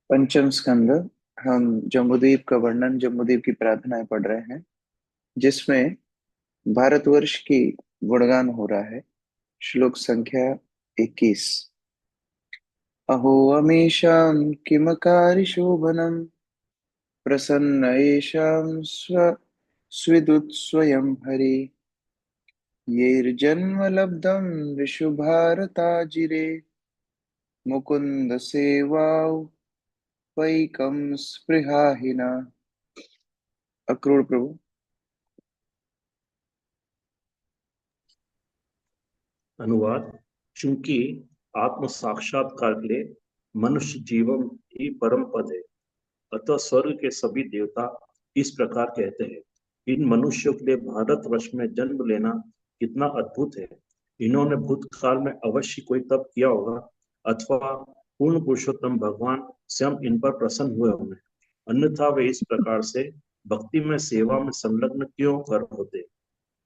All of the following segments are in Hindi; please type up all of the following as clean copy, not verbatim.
पंचम स्कंद। हम जम्बूद्वीप का वर्णन, जम्बूद्वीप की प्रार्थनाएं पढ़ रहे हैं, जिसमें भारतवर्ष की गुणगान हो रहा है। श्लोक संख्या 21। अहो अमीषां किमकारिशोभनम् प्रसन्न येषां स्विदुत्स्वयं हरि येर्जन्म लब्धं विशुभारताजिरे मुकुन्द सेवापैकं स्पृहाहिना। अक्रूर प्रभु। अनुवाद। चूंकि आत्म साक्षात्कार के लिए मनुष्य जीवन ही परम पद है, अतः स्वर्ग के सभी देवता इस प्रकार कहते हैं। इन मनुष्यों के लिए भारतवर्ष में जन्म लेना कितना अद्भुत है। इन्होंने भूतकाल में अवश्य कोई तप किया होगा, अथवा पूर्ण पुरुषोत्तम भगवान स्वयं इन पर प्रसन्न हुए होंगे, अन्यथा वे इस प्रकार से भक्ति में सेवा में संलग्न क्यों कर होते।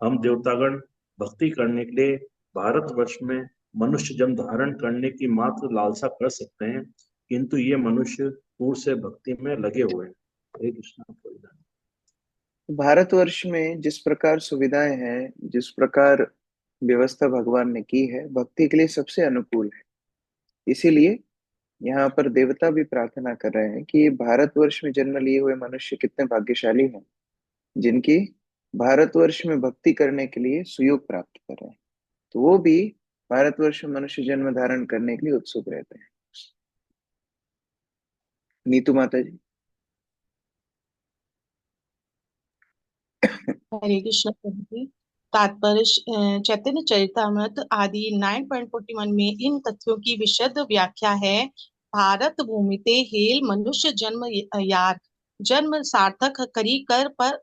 हम देवतागण भक्ति करने के लिए भारतवर्ष में मनुष्य जन्म धारण करने की मात्र लालसा कर सकते हैं, किंतु ये मनुष्य पूर्ण से भक्ति में लगे हुए हैं। हरे कृष्णा। भारतवर्ष में जिस प्रकार सुविधाएं हैं, जिस प्रकार व्यवस्था भगवान ने की है, भक्ति के लिए सबसे अनुकूल है। इसीलिए यहाँ पर देवता भी प्रार्थना कर रहे हैं कि ये भारतवर्ष में जन्म लिए हुए मनुष्य कितने भाग्यशाली हैं, जिनकी भारतवर्ष में भक्ति करने के लिए सुयोग प्राप्त कर रहे हैं। तो वो भी भारतवर्ष में मनुष्य जन्म धारण करने के लिए उत्सुक रहते हैं। नीतू माता जी। हरे कृष्ण प्रभु जी। तात्पर्य चैतन्य चरितामृत आदि 9.41 में इन तथ्यों की विशद व्याख्या है। भारत भूमि ते हेल मनुष्य जन्म यार, जन्म सार्थक करी कर पर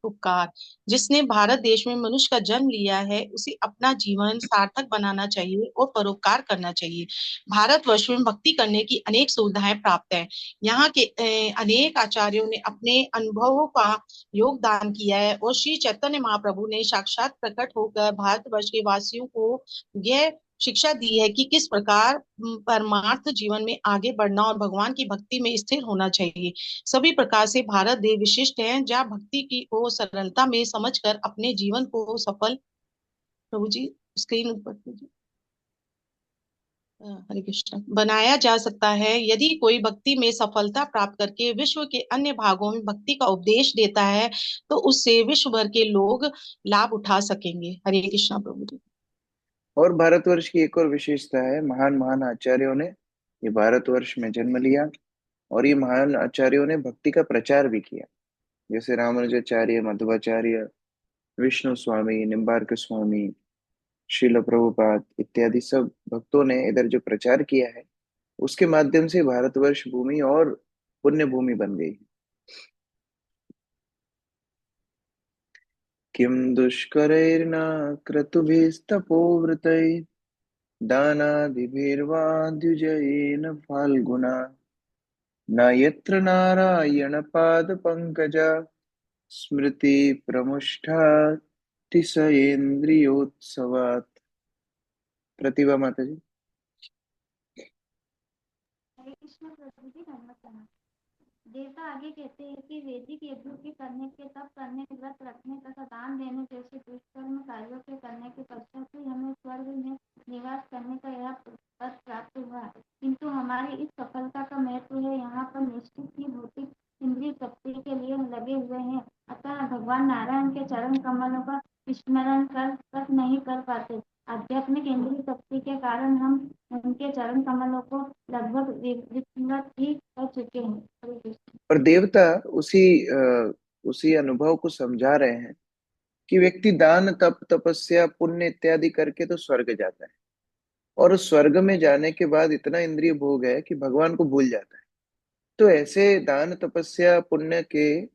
उपकार। जिसने भारत देश में मनुष्य का जन्म लिया है, उसे अपना जीवन सार्थक बनाना चाहिए और परोपकार करना चाहिए। भारतवर्ष में भक्ति करने की अनेक सुविधाएं प्राप्त है। यहाँ के अनेक आचार्यों ने अपने अनुभवों का योगदान किया है और श्री चैतन्य महाप्रभु ने साक्षात प्रकट होकर भारतवर्ष के वासियों को यह शिक्षा दी है कि किस प्रकार परमार्थ जीवन में आगे बढ़ना और भगवान की भक्ति में स्थिर होना चाहिए। सभी प्रकार से भारत देश विशिष्ट है, जहाँ भक्ति की को सरलता में समझकर अपने जीवन को सफल। प्रभु जी स्क्रीन ऊपर कीजिए। हरे कृष्ण बनाया जा सकता है। यदि कोई भक्ति में सफलता प्राप्त करके विश्व के अन्य भागों में भक्ति का उपदेश देता है, तो उससे विश्व भर के लोग लाभ उठा सकेंगे। हरे कृष्णा प्रभु जी। और भारतवर्ष की एक और विशेषता है, महान महान आचार्यों ने ये भारतवर्ष में जन्म लिया और ये महान आचार्यों ने भक्ति का प्रचार भी किया। जैसे रामानुजाचार्य, मध्वाचार्य, विष्णु स्वामी, निम्बार्क स्वामी, श्रील प्रभुपाद इत्यादि सब भक्तों ने इधर जो प्रचार किया है, उसके माध्यम से भारतवर्ष भूमि और पुण्य भूमि बन गई। किम दुष्करैर्न क्रतुभिस्तपोवृतैः दानादिभिर्वा द्विजयेन फाल्गुना न यत्र नारायण पाद पंकजा स्मृति प्रमुष्टातिशयेन्द्रियोत्सवात्। प्रतिभा माता जी। हरे कृष्ण प्रभु जी। धन्यवाद। देवता आगे कहते हैं कि वैदिक यज्ञों के करने के, तप करने, व्रत रखने तथा दान देने जैसे दुष्कर्म कार्यों के करने के पश्चात ही हमें स्वर्ग में निवास करने का यह पद प्राप्त हुआ। किंतु हमारी इस सफलता का महत्व है यहाँ पर निश्चित ही भौतिक इंद्रिय तृप्ति के लिए लगे हुए हैं। अतः भगवान नारायण के चरण कमलों का स्मरण कर तक नहीं कर पाते। आध्यात्मिक इंद्रिय तृप्ति के कारण हम उनके चरण कमलों को लगभग विस्मृत ही कर चुके हैं। और देवता उसी अनुभव को समझा रहे हैं कि व्यक्ति दान, तप, तपस्या, पुण्य इत्यादि करके तो स्वर्ग जाता है, और उस स्वर्ग में जाने के बाद इतना इंद्रिय भोग है कि भगवान को भूल जाता है। तो ऐसे दान, तपस्या, पुण्य के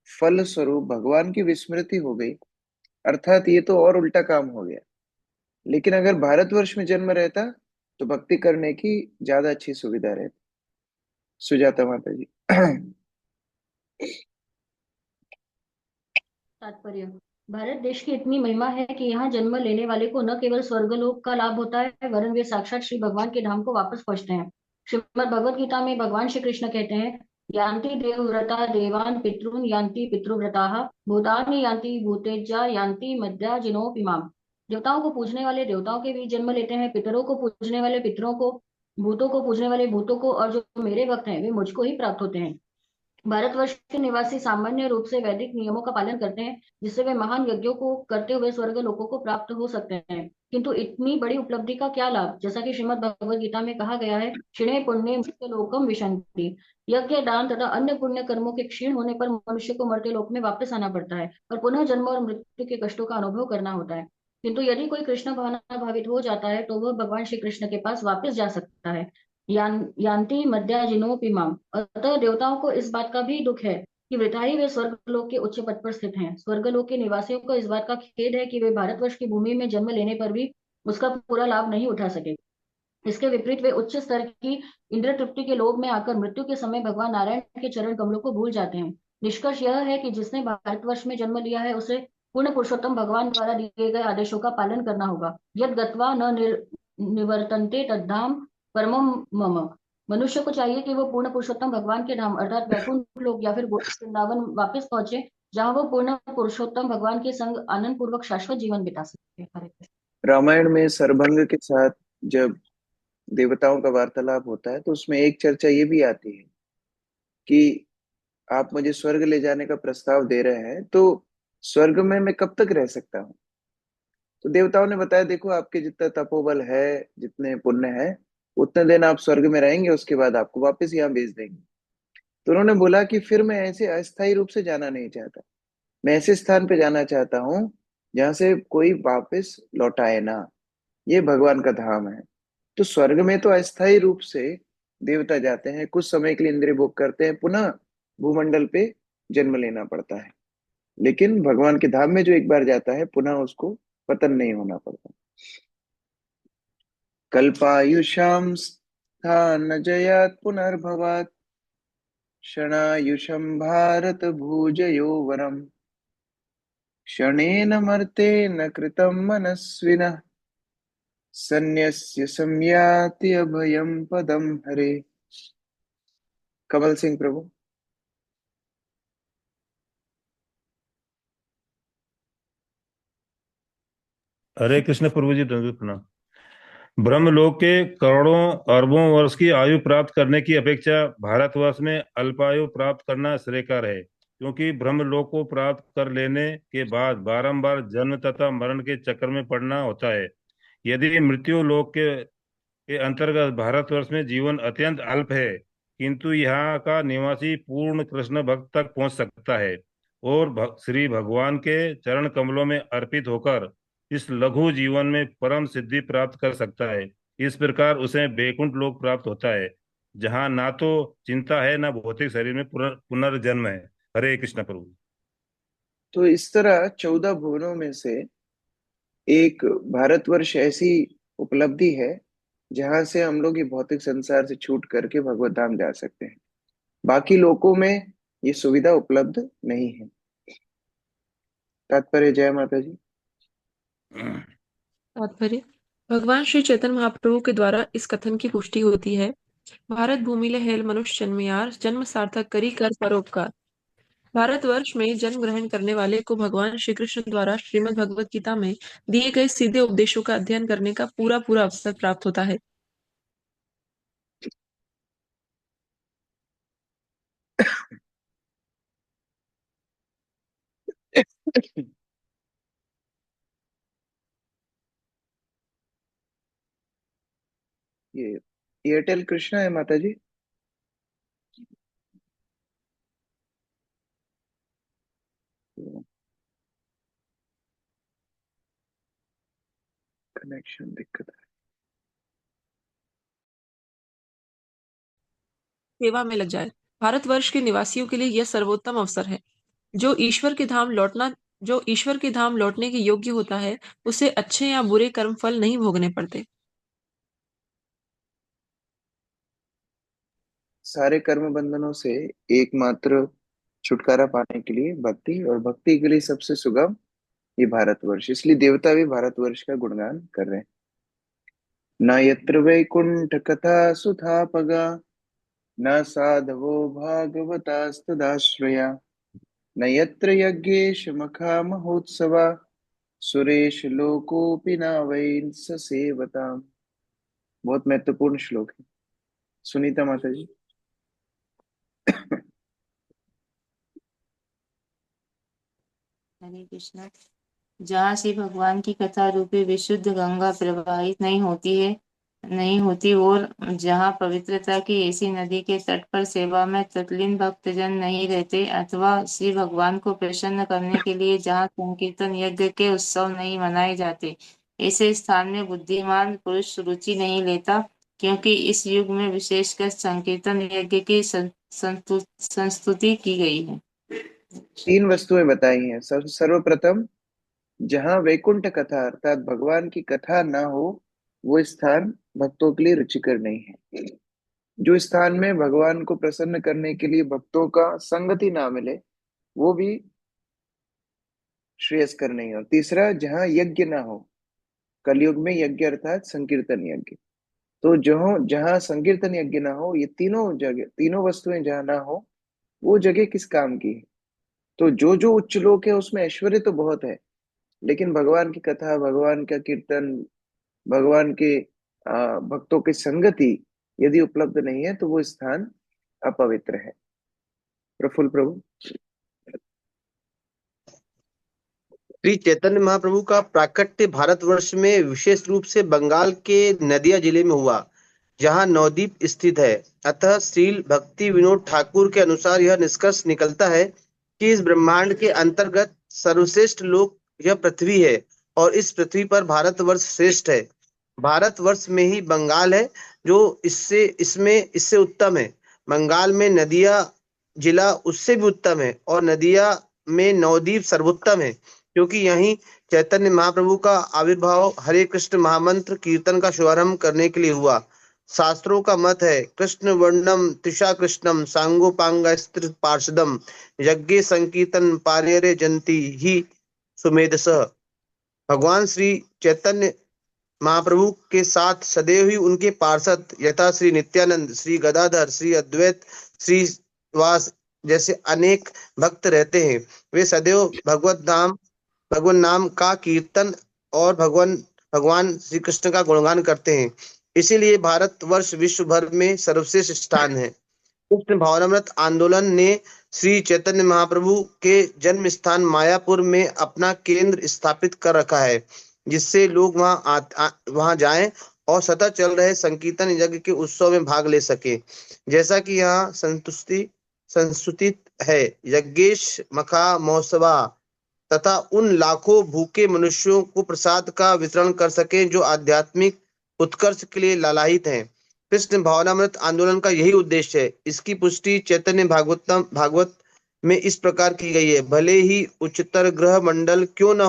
फल स्वरूप भगवान की विस्मृति हो गई, अर्थात ये तो और उल्टा काम हो गया। लेकिन अगर भारतवर्ष में जन्म रहता तो भक्ति करने की ज्यादा अच्छी सुविधा रहती। सुजाता माता जी। तात्पर्य। भारत देश की इतनी महिमा है कि यहाँ जन्म लेने वाले को न केवल स्वर्गलोक का लाभ होता है, वरन वे साक्षात श्री भगवान के धाम को वापस पहुंचते हैं। श्रीमद् भगवत गीता में भगवान श्री कृष्ण कहते हैं, यान्ति देवव्रता देवान् पितॄन् यान्ति पितृव्रताः भूतानि यान्ति भूतेज्या यान्ति मद्या जिनोपिमाम। देवताओं को पूजने वाले देवताओं के भी जन्म लेते हैं, पितरों को पूजने वाले पितरों को, भूतों को पूजने वाले भूतों को, और जो मेरे भक्त हैं वे मुझको ही प्राप्त होते हैं। भारतवर्ष के निवासी सामान्य रूप से वैदिक नियमों का पालन करते हैं, जिससे वे महान यज्ञों को करते हुए स्वर्ग लोकों को प्राप्त हो सकते हैं। किंतु इतनी बड़ी उपलब्धि का क्या लाभ? जैसा कि श्रीमद् भगवद गीता में कहा गया है, क्षीणे पुण्य मृत्य लोकम विशन्ति। यज्ञ दान तथा अन्य पुण्य कर्मों के क्षीण होने पर मनुष्य को मर्त्य लोक में वापस आना पड़ता है और पुनः जन्म और मृत्यु के कष्टों का अनुभव करना होता है। किंतु यदि कोई कृष्ण भावना भावित हो जाता है तो वह भगवान श्री कृष्ण के पास वापस जा सकता है। यान्ति मद्याजिनोपिमाम। अतः देवताओं को इस बात का भी दुख है कि वृथा ही वे स्वर्गलोक के उच्च पद पर स्थित हैं। स्वर्गलोक के निवासियों को इस बात का खेद है कि वे भारतवर्ष की भूमि में जन्म लेने पर भी उसका पूरा लाभ नहीं उठा सके। इसके विपरीत वे उच्च स्तर की इंद्र तृप्ति के लोभ में आकर मृत्यु के समय भगवान नारायण के चरण कमलों को भूल जाते हैं। निष्कर्ष यह है कि जिसने भारतवर्ष में जन्म लिया है उसे पूर्ण पुरुषोत्तम भगवान द्वारा दिए गए आदेशों का पालन करना होगा। यद गत्वा न निवर्तन्ते तद्धाम परमम मम। मनुष्य को चाहिए कि वो पूर्ण पुरुषोत्तम भगवान के धाम अर्थात वैकुंठ लोक या फिर गोलोक वृंदावन वापस पहुंचे, जहां वो पूर्ण पुरुषोत्तम भगवान के संग आनंद पूर्वक शाश्वत जीवन बिता सके। हरे कृष्ण। रामायण में सरभंग के साथ जब देवताओं का वार्तालाप होता है तो उसमें एक चर्चा ये भी आती है कि आप मुझे स्वर्ग ले जाने का प्रस्ताव दे रहे हैं, तो स्वर्ग में मैं कब तक रह सकता हूँ? तो देवताओं ने बताया, देखो आपके जितना तपोबल है, जितने पुण्य है, उतने दिन आप स्वर्ग में रहेंगे, उसके बाद आपको वापस यहाँ भेज देंगे। तो उन्होंने बोला कि फिर मैं ऐसे अस्थायी रूप से जाना नहीं चाहता, मैं ऐसे स्थान पे जाना चाहता हूँ जहाँ से कोई वापस लौटाए ना। ये भगवान का धाम है। तो स्वर्ग में तो अस्थायी रूप से देवता जाते हैं, कुछ समय के लिए इंद्रिय भोग करते हैं, पुनः भूमंडल पे जन्म लेना पड़ता है। लेकिन भगवान के धाम में जो एक बार जाता है, पुनः उसको पतन नहीं होना पड़ता। कल्पायुषां स्थानजयात् पुनर्भवात् क्षणायुषं भारत भुजयो वरम् क्षणेन मर्तेन कृतं मनस्विनः सन्न्यस्य संयाति अभयं पदम हरे। कमल सिंह प्रभु। हरे कृष्ण प्रभु जी, दंडवत प्रणाम। ब्रह्मलोक के करोड़ों अरबों वर्ष की आयु प्राप्त करने की अपेक्षा भारतवर्ष में अल्पायु प्राप्त करना श्रेयकर है, क्योंकि ब्रह्मलोक को प्राप्त कर लेने के बाद बारंबार जन्म तथा मरण के चक्कर में पड़ना होता है। यदि मृत्यु लोक के अंतर्गत भारतवर्ष में जीवन अत्यंत अल्प है, किंतु यहाँ का निवासी पूर्ण कृष्ण भक्त तक पहुंच सकता है और श्री भगवान के चरण कमलों में अर्पित होकर इस लघु जीवन में परम सिद्धि प्राप्त कर सकता है। इस प्रकार उसे वैकुंठ लोक प्राप्त होता है, जहाँ ना तो चिंता है, ना भौतिक शरीर में पुनर्जन्म है। हरे कृष्ण प्रभु। तो इस तरह 14 भुवनों में से एक भारतवर्ष ऐसी उपलब्धि है जहां से हम लोग ये भौतिक संसार से छूट करके भगवत धाम जा सकते हैं। बाकी लोकों में ये सुविधा उपलब्ध नहीं है। तात्पर्य। जय माता जी। तात्पर्य। भगवान श्री चैतन्य महाप्रभु के द्वारा इस कथन की पुष्टि होती है, भारत भूमिले हेल मनुष्य जन्मयार जन्म सार्थक करी कर परोपकार। भारतवर्ष में जन्म ग्रहण करने वाले को भगवान श्री कृष्ण द्वारा श्रीमद् भगवत गीता में दिए गए सीधे उपदेशों का अध्ययन करने का पूरा पूरा अवसर प्राप्त होता है। ये एयरटेल कृष्णा है माता जी। कनेक्शन दिक्कत है। सेवा में लग जाए। भारतवर्ष के निवासियों के लिए यह सर्वोत्तम अवसर है। जो ईश्वर के धाम लौटना जो ईश्वर के धाम लौटने के योग्य होता है, उसे अच्छे या बुरे कर्म फल नहीं भोगने पड़ते। सारे कर्म बंधनों से एकमात्र छुटकारा पाने के लिए भक्ति, और भक्ति के लिए सबसे सुगम ये भारतवर्ष, इसलिए देवता भी भारतवर्ष का गुणगान कर रहे हैं। न यत्र वैकुंठ कथा सुधापगा न साधवो भागवतास्तदाश्रया न यत्र यज्ञेश मखा महोत्सवा सुरेश लोकोऽपि न वै स सेवताम्। बहुत महत्वपूर्ण श्लोक है। सुनीता माता जी। हरे कृष्णा। जहाँ से भगवान की कथा रूपी विशुद्ध गंगा प्रवाहित नहीं होती और जहाँ पवित्रता की ऐसी नदी के तट पर सेवा में तल्लीन भक्तजन नहीं रहते, अथवा श्री भगवान को प्रसन्न करने के लिए जहाँ संकीर्तन यज्ञ के उत्सव नहीं मनाए जाते, ऐसे स्थान में बुद्धिमान पुरुष रुचि नहीं लेता, क्योंकि इस युग में विशेषकर संकीर्तन यज्ञ की संस्तुति की गई है। 3 वस्तुएं बताई हैं। सर्वप्रथम, जहाँ वैकुंठ कथा अर्थात भगवान की कथा ना हो, वो स्थान भक्तों के लिए रुचिकर नहीं है। जो स्थान में भगवान को प्रसन्न करने के लिए भक्तों का संगति ना मिले, वो भी श्रेयस्कर नहीं। और तीसरा, जहाँ यज्ञ ना हो, कलयुग में यज्ञ अर्थात संकीर्तन यज्ञ, तो जो जहाँ संकीर्तन यज्ञ ना हो, ये तीनों जगह, तीनों वस्तुएं जहाँ ना हो, वो जगह किस काम की है। तो जो जो उच्च लोक है उसमें ऐश्वर्य तो बहुत है, लेकिन भगवान की कथा, भगवान का कीर्तन, भगवान के भक्तों की संगति यदि उपलब्ध नहीं है, तो वो स्थान अपवित्र है। प्रफुल्ल प्रभु। श्री चैतन्य महाप्रभु का प्राकट्य भारतवर्ष में विशेष रूप से बंगाल के नदिया जिले में हुआ, जहां नवद्वीप स्थित है। अतः श्रील भक्ति विनोद ठाकुर के अनुसार यह निष्कर्ष निकलता है कि इस ब्रह्मांड के अंतर्गत सर्वश्रेष्ठ लोक यह पृथ्वी है, और इस पृथ्वी पर भारतवर्ष श्रेष्ठ है। भारतवर्ष में ही बंगाल है जो इससे उत्तम है। बंगाल में नदिया जिला उससे भी उत्तम है, और नदिया में नवद्वीप सर्वोत्तम है, क्योंकि यहीं चैतन्य महाप्रभु का आविर्भाव हरे कृष्ण महामंत्र कीर्तन का शुभारंभ करने के लिए हुआ। शास्त्रों का मत है, कृष्ण वर्णम त्रिषा कृष्णम सांगोपांग स्त्रित पार्षदम यज्ञ संकीर्तन पार्यरे जंती ही सुमेधसः। भगवान श्री चैतन्य महाप्रभु के साथ सदैव ही उनके पार्षद यथा श्री नित्यानंद, श्री गदाधर, श्री अद्वैत, श्री वास जैसे अनेक भक्त रहते हैं। वे सदैव भगवान नाम का कीर्तन और भगवान श्री कृष्ण का गुणगान करते हैं। इसीलिए भारतवर्ष विश्व भर में सर्वश्रेष्ठ स्थान है। कृष्ण भावनामृत आंदोलन ने श्री चैतन्य महाप्रभु के जन्म स्थान मायापुर में अपना केंद्र स्थापित कर रखा है, जिससे लोग वहां जाएं और सतत चल रहे संकीर्तन यज्ञ के उत्सव में भाग ले सके। जैसा कि यहाँ संस्तुतित है, यज्ञेश मखा महोत्सवा, तथा उन लाखों भूखे मनुष्यों को प्रसाद का वितरण कर सके जो आध्यात्मिक उत्कर्ष के लिए लालायित हैं। कृष्ण भावनामृत आंदोलन का यही उद्देश्य है। इसकी पुष्टि चैतन्य भागवत में इस प्रकार की गई है, भले ही उच्चतर ग्रह मंडल क्यों न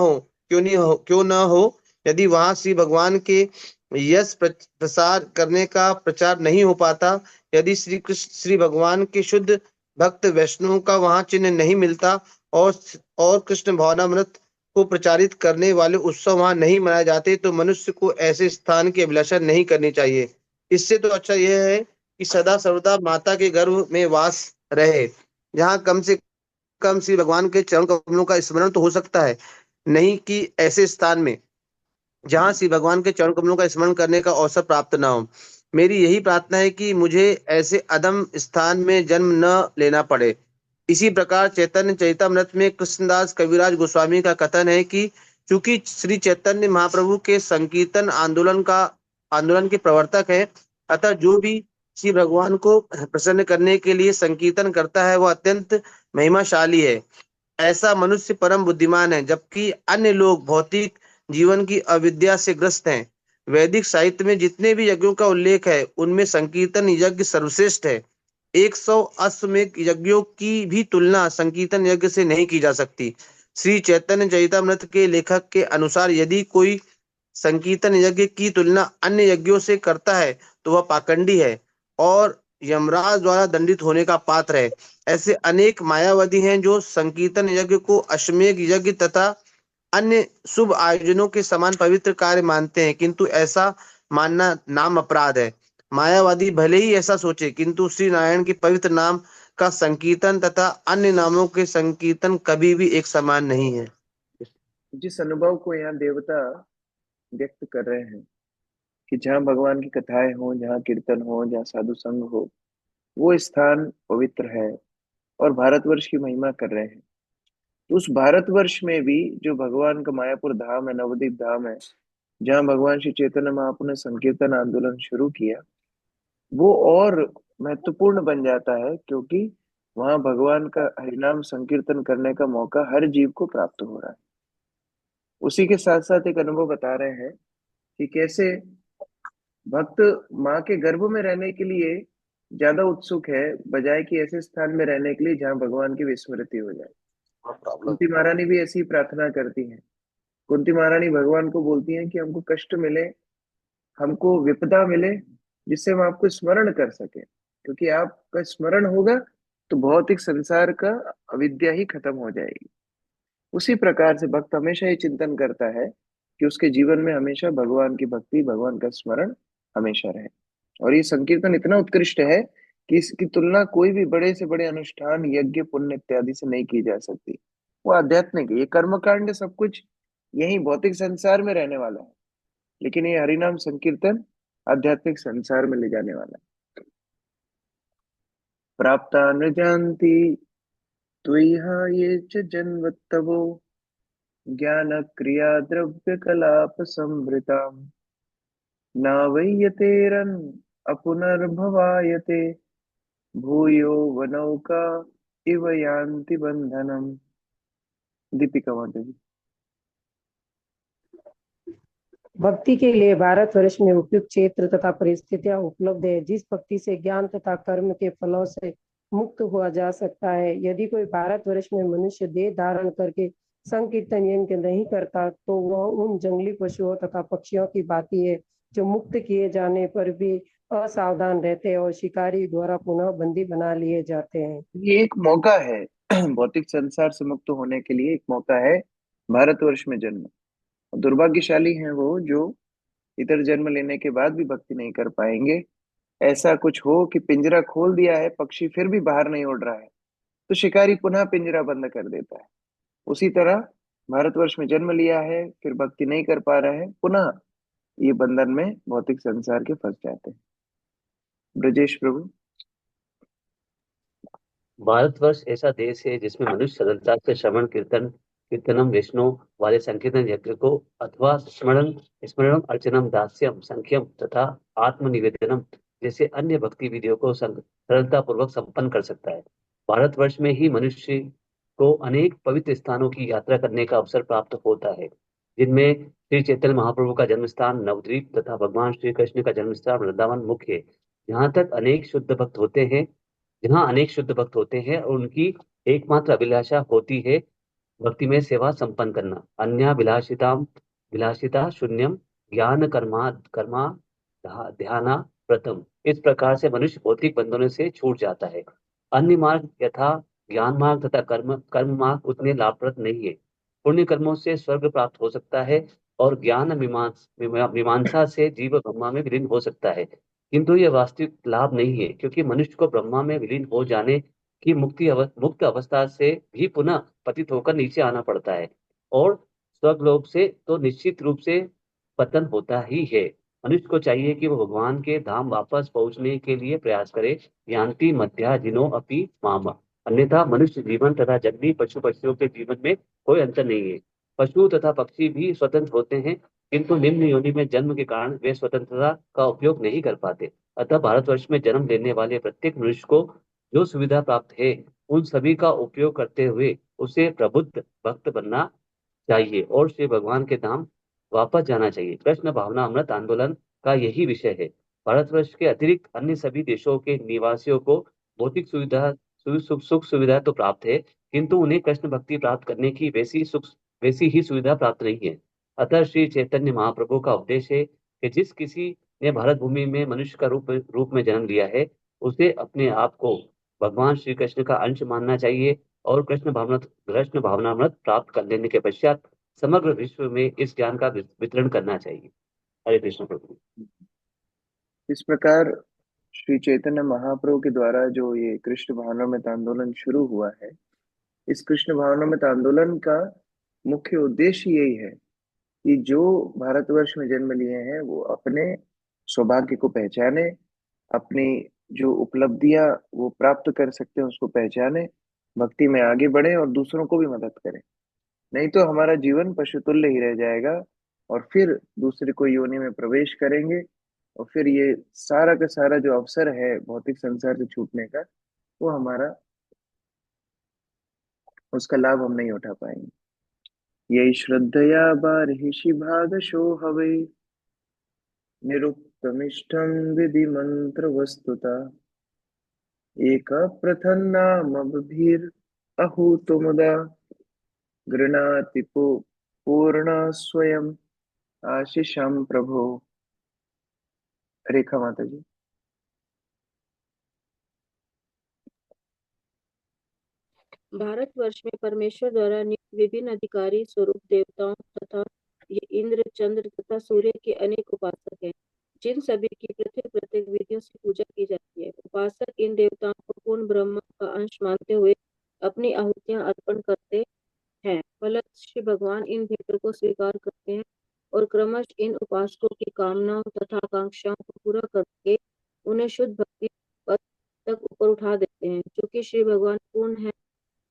हो, यदि वहां श्री भगवान के यश प्रसार करने का प्रचार नहीं हो पाता, यदि श्री भगवान के शुद्ध भक्त वैष्णवों का वहां चिन्ह नहीं मिलता, और कृष्ण भावनामृत को प्रचारित करने वाले उत्सव वहां नहीं मनाए जाते, तो मनुष्य को ऐसे स्थान की अभिलाषा नहीं करनी चाहिए। इससे तो अच्छा यह है कि सदा सर्वदा माता के गर्भ में वास रहे, जहाँ कम से कम श्री भगवान के चरण कमलों का स्मरण तो हो सकता है, नहीं कि ऐसे स्थान में जहाँ श्री भगवान के चरण कमलों का स्मरण करने का अवसर प्राप्त न हो। मेरी यही प्रार्थना है कि मुझे ऐसे अदम स्थान में जन्म न लेना पड़े। इसी प्रकार चैतन्य चरितामृत में कृष्णदास कविराज गोस्वामी का कथन है कि चूंकि श्री चैतन्य महाप्रभु के संकीर्तन आंदोलन के प्रवर्तक है, अतः जो भी श्री भगवान को प्रसन्न करने के लिए संकीर्तन करता है वह अत्यंत महिमाशाली है। ऐसा मनुष्य परम बुद्धिमान है, जबकि अन्य लोग भौतिक जीवन की अविद्या से ग्रस्त हैं। वैदिक साहित्य में जितने भी यज्ञों का उल्लेख है, उनमें संकीर्तन यज्ञ सर्वश्रेष्ठ है। 100 अश्वमेध यज्ञों की भी तुलना संकीर्तन यज्ञ से नहीं की जा सकती। श्री चैतन्य चरितामृत के लेखक के अनुसार यदि कोई संकीर्तन यज्ञ की तुलना अन्य यज्ञों से करता है तो वह पाखंडी है और यमराज द्वारा दंडित होने का पात्र है। ऐसे अनेक मायावादी हैं जो संकीर्तन यज्ञ को अश्वमेध यज्ञ तथा अन्य शुभ आयोजनों के समान पवित्र कार्य मानते हैं, किंतु ऐसा मानना नाम अपराध है। मायावादी भले ही ऐसा सोचे, किंतु श्री नारायण के पवित्र नाम का संकीर्तन तथा अन्य नामों के संकीर्तन कभी भी एक समान नहीं है। जिस अनुभव को यहाँ देवता व्यक्त कर रहे हैं कि जहाँ भगवान की कथाएं हो, जहाँ कीर्तन हो, जहाँ साधु संग हो, वो स्थान पवित्र है और भारतवर्ष की महिमा कर रहे हैं। तो उस भारतवर्ष में भी जो भगवान का मायापुर धाम है, नवद्वीप धाम है, जहाँ भगवान श्री चैतन्य महाप्रभु ने संकीर्तन आंदोलन शुरू किया, वो और महत्वपूर्ण बन जाता है, क्योंकि वहां भगवान का हरिनाम संकीर्तन करने का मौका हर जीव को प्राप्त हो रहा है। उसी के साथ साथ एक अनुभव बता रहे हैं कि कैसे भक्त माँ के गर्भ में रहने के लिए ज्यादा उत्सुक है, बजाय कि ऐसे स्थान में रहने के लिए जहाँ भगवान की विस्मृति हो जाए। कुंती महारानी भी ऐसी प्रार्थना करती हैं। कुंती महारानी भगवान को बोलती हैं कि हमको कष्ट मिले, हमको विपदा मिले, जिससे हम आपको स्मरण कर सके, क्योंकि आपका स्मरण होगा तो भौतिक संसार का अविद्या ही खत्म हो जाएगी। उसी प्रकार से भक्त हमेशा ये चिंतन करता है कि उसके जीवन में हमेशा भगवान की भक्ति, भगवान का स्मरण हमेशा रहे। और ये संकीर्तन इतना उत्कृष्ट है कि इसकी तुलना कोई भी बड़े से बड़े अनुष्ठान, यज्ञ, पुण्य इत्यादि से नहीं की जा सकती। वो आध्यात्मिक है, ये कर्मकांड सब कुछ यही भौतिक संसार में रहने वाला है, लेकिन ये हरिनाम संकीर्तन आध्यात्मिक संसार में ले जाने वाला है। प्राप्ता न जानती त्वया ये च जन्मत्तवो ज्ञान क्रिया द्रव्य कलाप संभृताम नावयतेरन अपुनर्भवायते भूयो वनौका इव यान्ति बंधनम। दीपिका माता जी। भक्ति के लिए भारतवर्ष में उपयुक्त क्षेत्र तथा परिस्थितियां उपलब्ध है। जिस भक्ति से ज्ञान तथा कर्म के फलों से मुक्त हुआ जा सकता है। यदि कोई भारतवर्ष में मनुष्य देह धारण करके संकीर्तन यज्ञ नहीं करता, तो वह उन जंगली पशुओं तथा पक्षियों की भांति है, जो मुक्त किए जाने पर भी असावधान रहते हैं और शिकारी द्वारा पुनः बंदी बना लिए जाते हैं। ये एक मौका है भौतिक संसार से मुक्त होने के लिए, एक मौका है भारतवर्ष में जन्म। दुर्भाग्यशाली हैं वो जो इधर जन्म लेने के बाद भी भक्ति नहीं कर पाएंगे। ऐसा कुछ हो कि पिंजरा खोल दिया है, पक्षी फिर भी बाहर नहीं उड़ रहा है, तो शिकारी पुनः पिंजरा बंद कर देता है। उसी तरह भारतवर्ष में जन्म लिया है, फिर भक्ति नहीं कर पा रहा है, पुनः ये बंधन में भौतिक संसार के फंस जाते हैं। ब्रजेश प्रभु। भारतवर्ष ऐसा देश है जिसमें मनुष्य सरलता से श्रवण कीर्तनम विष्णु वाले संकीर्तन यज्ञ को अथवा स्मरणम अर्चनम दास्यम संख्यम तथा आत्मनिवेदनम जैसे अन्य भक्ति विधियों को सरलता पूर्वक संपन्न कर सकता है। भारतवर्ष में ही मनुष्य को अनेक पवित्र स्थानों की यात्रा करने का अवसर प्राप्त होता है, जिनमें श्री चैतन्य महाप्रभु का जन्म स्थान नवद्वीप तथा भगवान श्री कृष्ण का जन्म स्थान वृंदावन मुख्य है। जहाँ अनेक शुद्ध भक्त होते हैं और उनकी एकमात्र अभिलाषा होती है भक्ति में सेवा संपन्न करना। अन्य विलासिता शून्यम ज्ञान कर्मा ध्याना प्रथम। इस प्रकार से मनुष्य भौतिक बंधनों से छूट जाता है। अन्य मार्ग यथा ज्ञान मार्ग तथा कर्म मार्ग उतने लाभप्रद नहीं है। पुण्य कर्मों से स्वर्ग प्राप्त हो सकता है और ज्ञान मीमांसा से जीव ब्रह्मा में विलीन हो सकता है, किंतु यह वास्तविक लाभ नहीं है, क्योंकि मनुष्य को ब्रह्मा में विलीन हो जाने की मुक्त अवस्था से भी पुनः पतित होकर नीचे आना पड़ता है और स्वर्गलोक से तो निश्चित रूप से पतन होता ही है। मनुष्य को चाहिए कि वो भगवान के धाम वापस पहुंचने के लिए प्रयास करे। यान्ति मध्या जिनो अपि माम। अन्यथा मनुष्य जीवन तथा जंगली पशु पक्षियों के जीवन में कोई अंतर नहीं है। पशु तथा पक्षी भी स्वतंत्र होते हैं, किंतु निम्न योनि में जन्म के कारण वे स्वतंत्रता का उपयोग नहीं कर पाते। अतः भारतवर्ष में जन्म लेने वाले प्रत्येक मनुष्य को जो सुविधा प्राप्त है, उन सभी का उपयोग करते हुए उसे प्रबुद्ध भक्त बनना चाहिए और श्री भगवान के धाम वापस जाना चाहिए। कृष्ण भावना अमृत आंदोलन का यही विषय है। भारतवर्ष के अतिरिक्त अन्य सभी देशों के निवासियों को भौतिक सुख सुविधा तो प्राप्त है, किंतु उन्हें कृष्ण भक्ति प्राप्त करने की वैसी ही सुविधा प्राप्त नहीं है। अतः श्री चैतन्य महाप्रभु का उपदेश है कि जिस किसी ने भारत भूमि में मनुष्य का रूप में जन्म लिया है, उसे अपने आप को भगवान श्री कृष्ण का अंश मानना चाहिए और कृष्ण भावनामृत प्राप्त कर लेने के पश्चात समग्र विश्व में इस ज्ञान का वितरण करना चाहिए। हरे कृष्ण प्रभु। इस प्रकार श्री चैतन्य महाप्रभु के द्वारा जो ये कृष्ण भावनामृत आंदोलन शुरू हुआ है, इस कृष्ण भावनामृत आंदोलन का मुख्य उद्देश्य यही है कि जो भारतवर्ष में जन्म लिए हैं वो अपने सौभाग्य को पहचाने, अपनी जो उपलब्धियां वो प्राप्त कर सकते हैं उसको पहचाने, भक्ति में आगे बढ़े और दूसरों को भी मदद करें। नहीं तो हमारा जीवन पशुतुल्य ही रह जाएगा और फिर दूसरी कोई योनि में प्रवेश करेंगे और फिर ये सारा का सारा जो अवसर है भौतिक संसार से छूटने का, वो हमारा उसका लाभ हम नहीं उठा पाएंगे। ये श्रद्धया बार्हिषि भागशो हवै निरुक्तमिष्टं विधि मंत्र वस्तुता एक प्रथन्नामभिर अहूतो मुदा गृणाति पूर्ण स्वयं आशीषम प्रभो। रेखा माता जी। भारतवर्ष में परमेश्वर द्वारा नियुक्त विभिन्न अधिकारी स्वरूप देवताओं तथा ये इंद्र, चंद्र तथा सूर्य के अनेक उपासक हैं, जिन सभी की पृथक पृथक विधियों से पूजा की जाती है। उपासक इन देवताओं को पूर्ण ब्रह्म का अंश मानते हुए अपनी आहुतियां अर्पण करते हैं। फलतः श्री भगवान इन भेंटों को स्वीकार करते हैं और क्रमश इन उपासकों की कामनाओं तथा आकांक्षाओं को पूरा करके उन्हें शुद्ध भक्ति पद तक ऊपर उठा देते हैं। क्योंकि श्री भगवान पूर्ण है,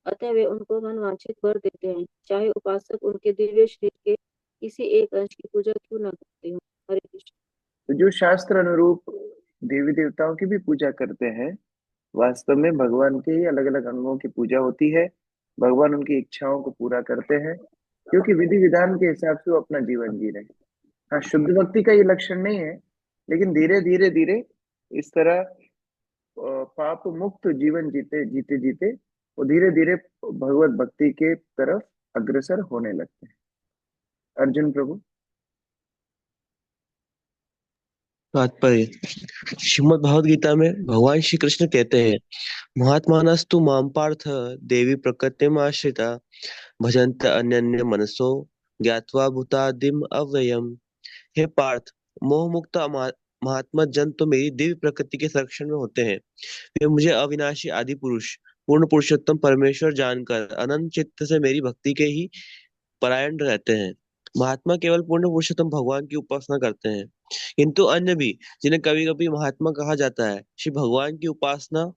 अतः वे उनको मनवांछित वर देते हैं, चाहे उपासक उनके दिव्य शरीर के किसी एक अंश की पूजा क्यों न करते हो। हरे कृष्ण। तो जो शास्त्र अनुरूप देवी देवताओं की भी पूजा करते हैं, वास्तव में भगवान के ही अलग अलग अंगों की पूजा होती है। भगवान उनकी इच्छाओं को पूरा करते हैं क्योंकि विधि विधान के हिसाब से वो अपना जीवन जी रहे हैं। हाँ, शुद्ध भक्ति का ये लक्षण नहीं है, लेकिन धीरे धीरे धीरे इस तरह पाप मुक्त जीवन जीते जीते जीते वो धीरे धीरे भगवत भक्ति के तरफ अग्रसर होने लगते हैं। अर्जुन प्रभु। तात्पर्य। श्रीमद् भगवद गीता में भगवान श्री कृष्ण कहते हैं, महात्मानस्तु माम पार्थ देवी प्रकृतिम आश्रिता भजन्त अन्यन्य मनसो ज्ञात्वा भूतादिम अव्ययम। हे पार्थ, मोह मुक्त महात्मा जन तो मेरी दिव्य प्रकृति के संरक्षण में होते हैं। वे मुझे अविनाशी आदि पुरुष पूर्ण पुरुषोत्तम परमेश्वर जानकर अनंत चित्त से मेरी भक्ति के ही परायण रहते हैं। महात्मा केवल पूर्ण पुरुषोत्तम भगवान की उपासना करते हैं, किंतु अन्य भी, जिन्हें कभी कभी महात्मा कहा जाता है, श्री भगवान की उपासना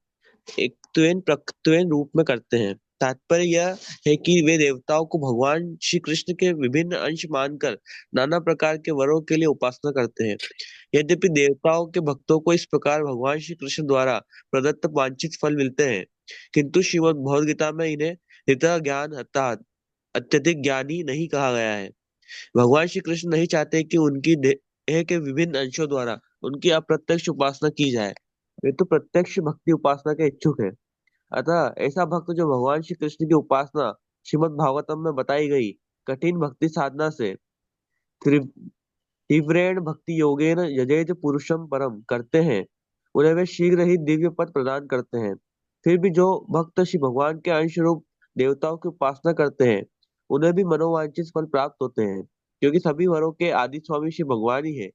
एक त्वेन रूप में करते हैं। तात्पर्य यह है कि वे देवताओं को भगवान श्री कृष्ण के विभिन्न अंश मानकर नाना प्रकार के वरों के लिए उपासना करते हैं। यद्यपि देवताओं के भक्तों को इस प्रकार भगवान श्री कृष्ण द्वारा प्रदत्त वांछित फल मिलते हैं, किंतु श्रीमद् भगवद गीता में इन्हें हिता ज्ञान अर्थात अत्यधिक ज्ञानी नहीं कहा गया है। भगवान श्री कृष्ण नहीं चाहते कि उनकी देह के विभिन्न अंशों द्वारा उनकी अप्रत्यक्ष उपासना की जाए। वे तो प्रत्यक्ष भक्ति उपासना के इच्छुक है। अतः ऐसा भक्त जो भगवान श्री कृष्ण की उपासना श्रीमद् भागवतम में बताई गई कठिन भक्ति साधना से तीव्रेण भक्ति योगेन यजेत पुरुषम परम करते हैं, उन्हें वे शीघ्र ही दिव्य पद प्रदान करते हैं। फिर भी जो भक्त श्री भगवान के अंश रूप देवताओं की उपासना करते हैं, उन्हें भी मनोवांछित फल प्राप्त होते हैं, क्योंकि सभी वरों के आदि स्वामी श्री भगवान ही है।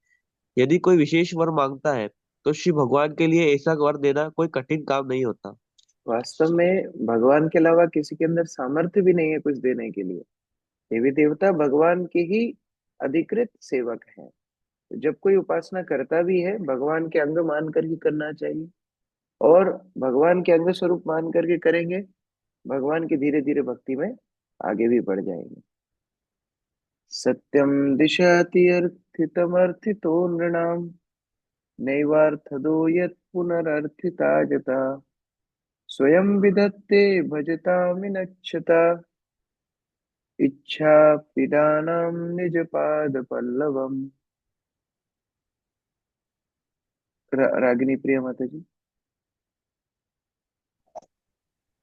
यदि कोई विशेष वर मांगता है तो श्री भगवान के लिए ऐसा वर देना कोई कठिन काम नहीं होता। वास्तव में भगवान के अलावा किसी के अंदर सामर्थ्य भी नहीं है कुछ देने के लिए। देवी देवता भगवान के ही अधिकृत सेवक हैं। तो जब कोई उपासना करता भी है, भगवान के अंग मान करके करना चाहिए, और भगवान के अंग स्वरूप मान करके करेंगे, भगवान की धीरे धीरे भक्ति में आगे भी बढ़ जाएंगे। सत्यम दिशति अर्थितमर्थितो नृणाम नैवार्थदो यत् पुनरर्थिता जता स्वयं विदत्ते भजतामिनच्छता इच्छा पीडानां निज पाद पल्लवम। रागिनी प्रिया माता जी।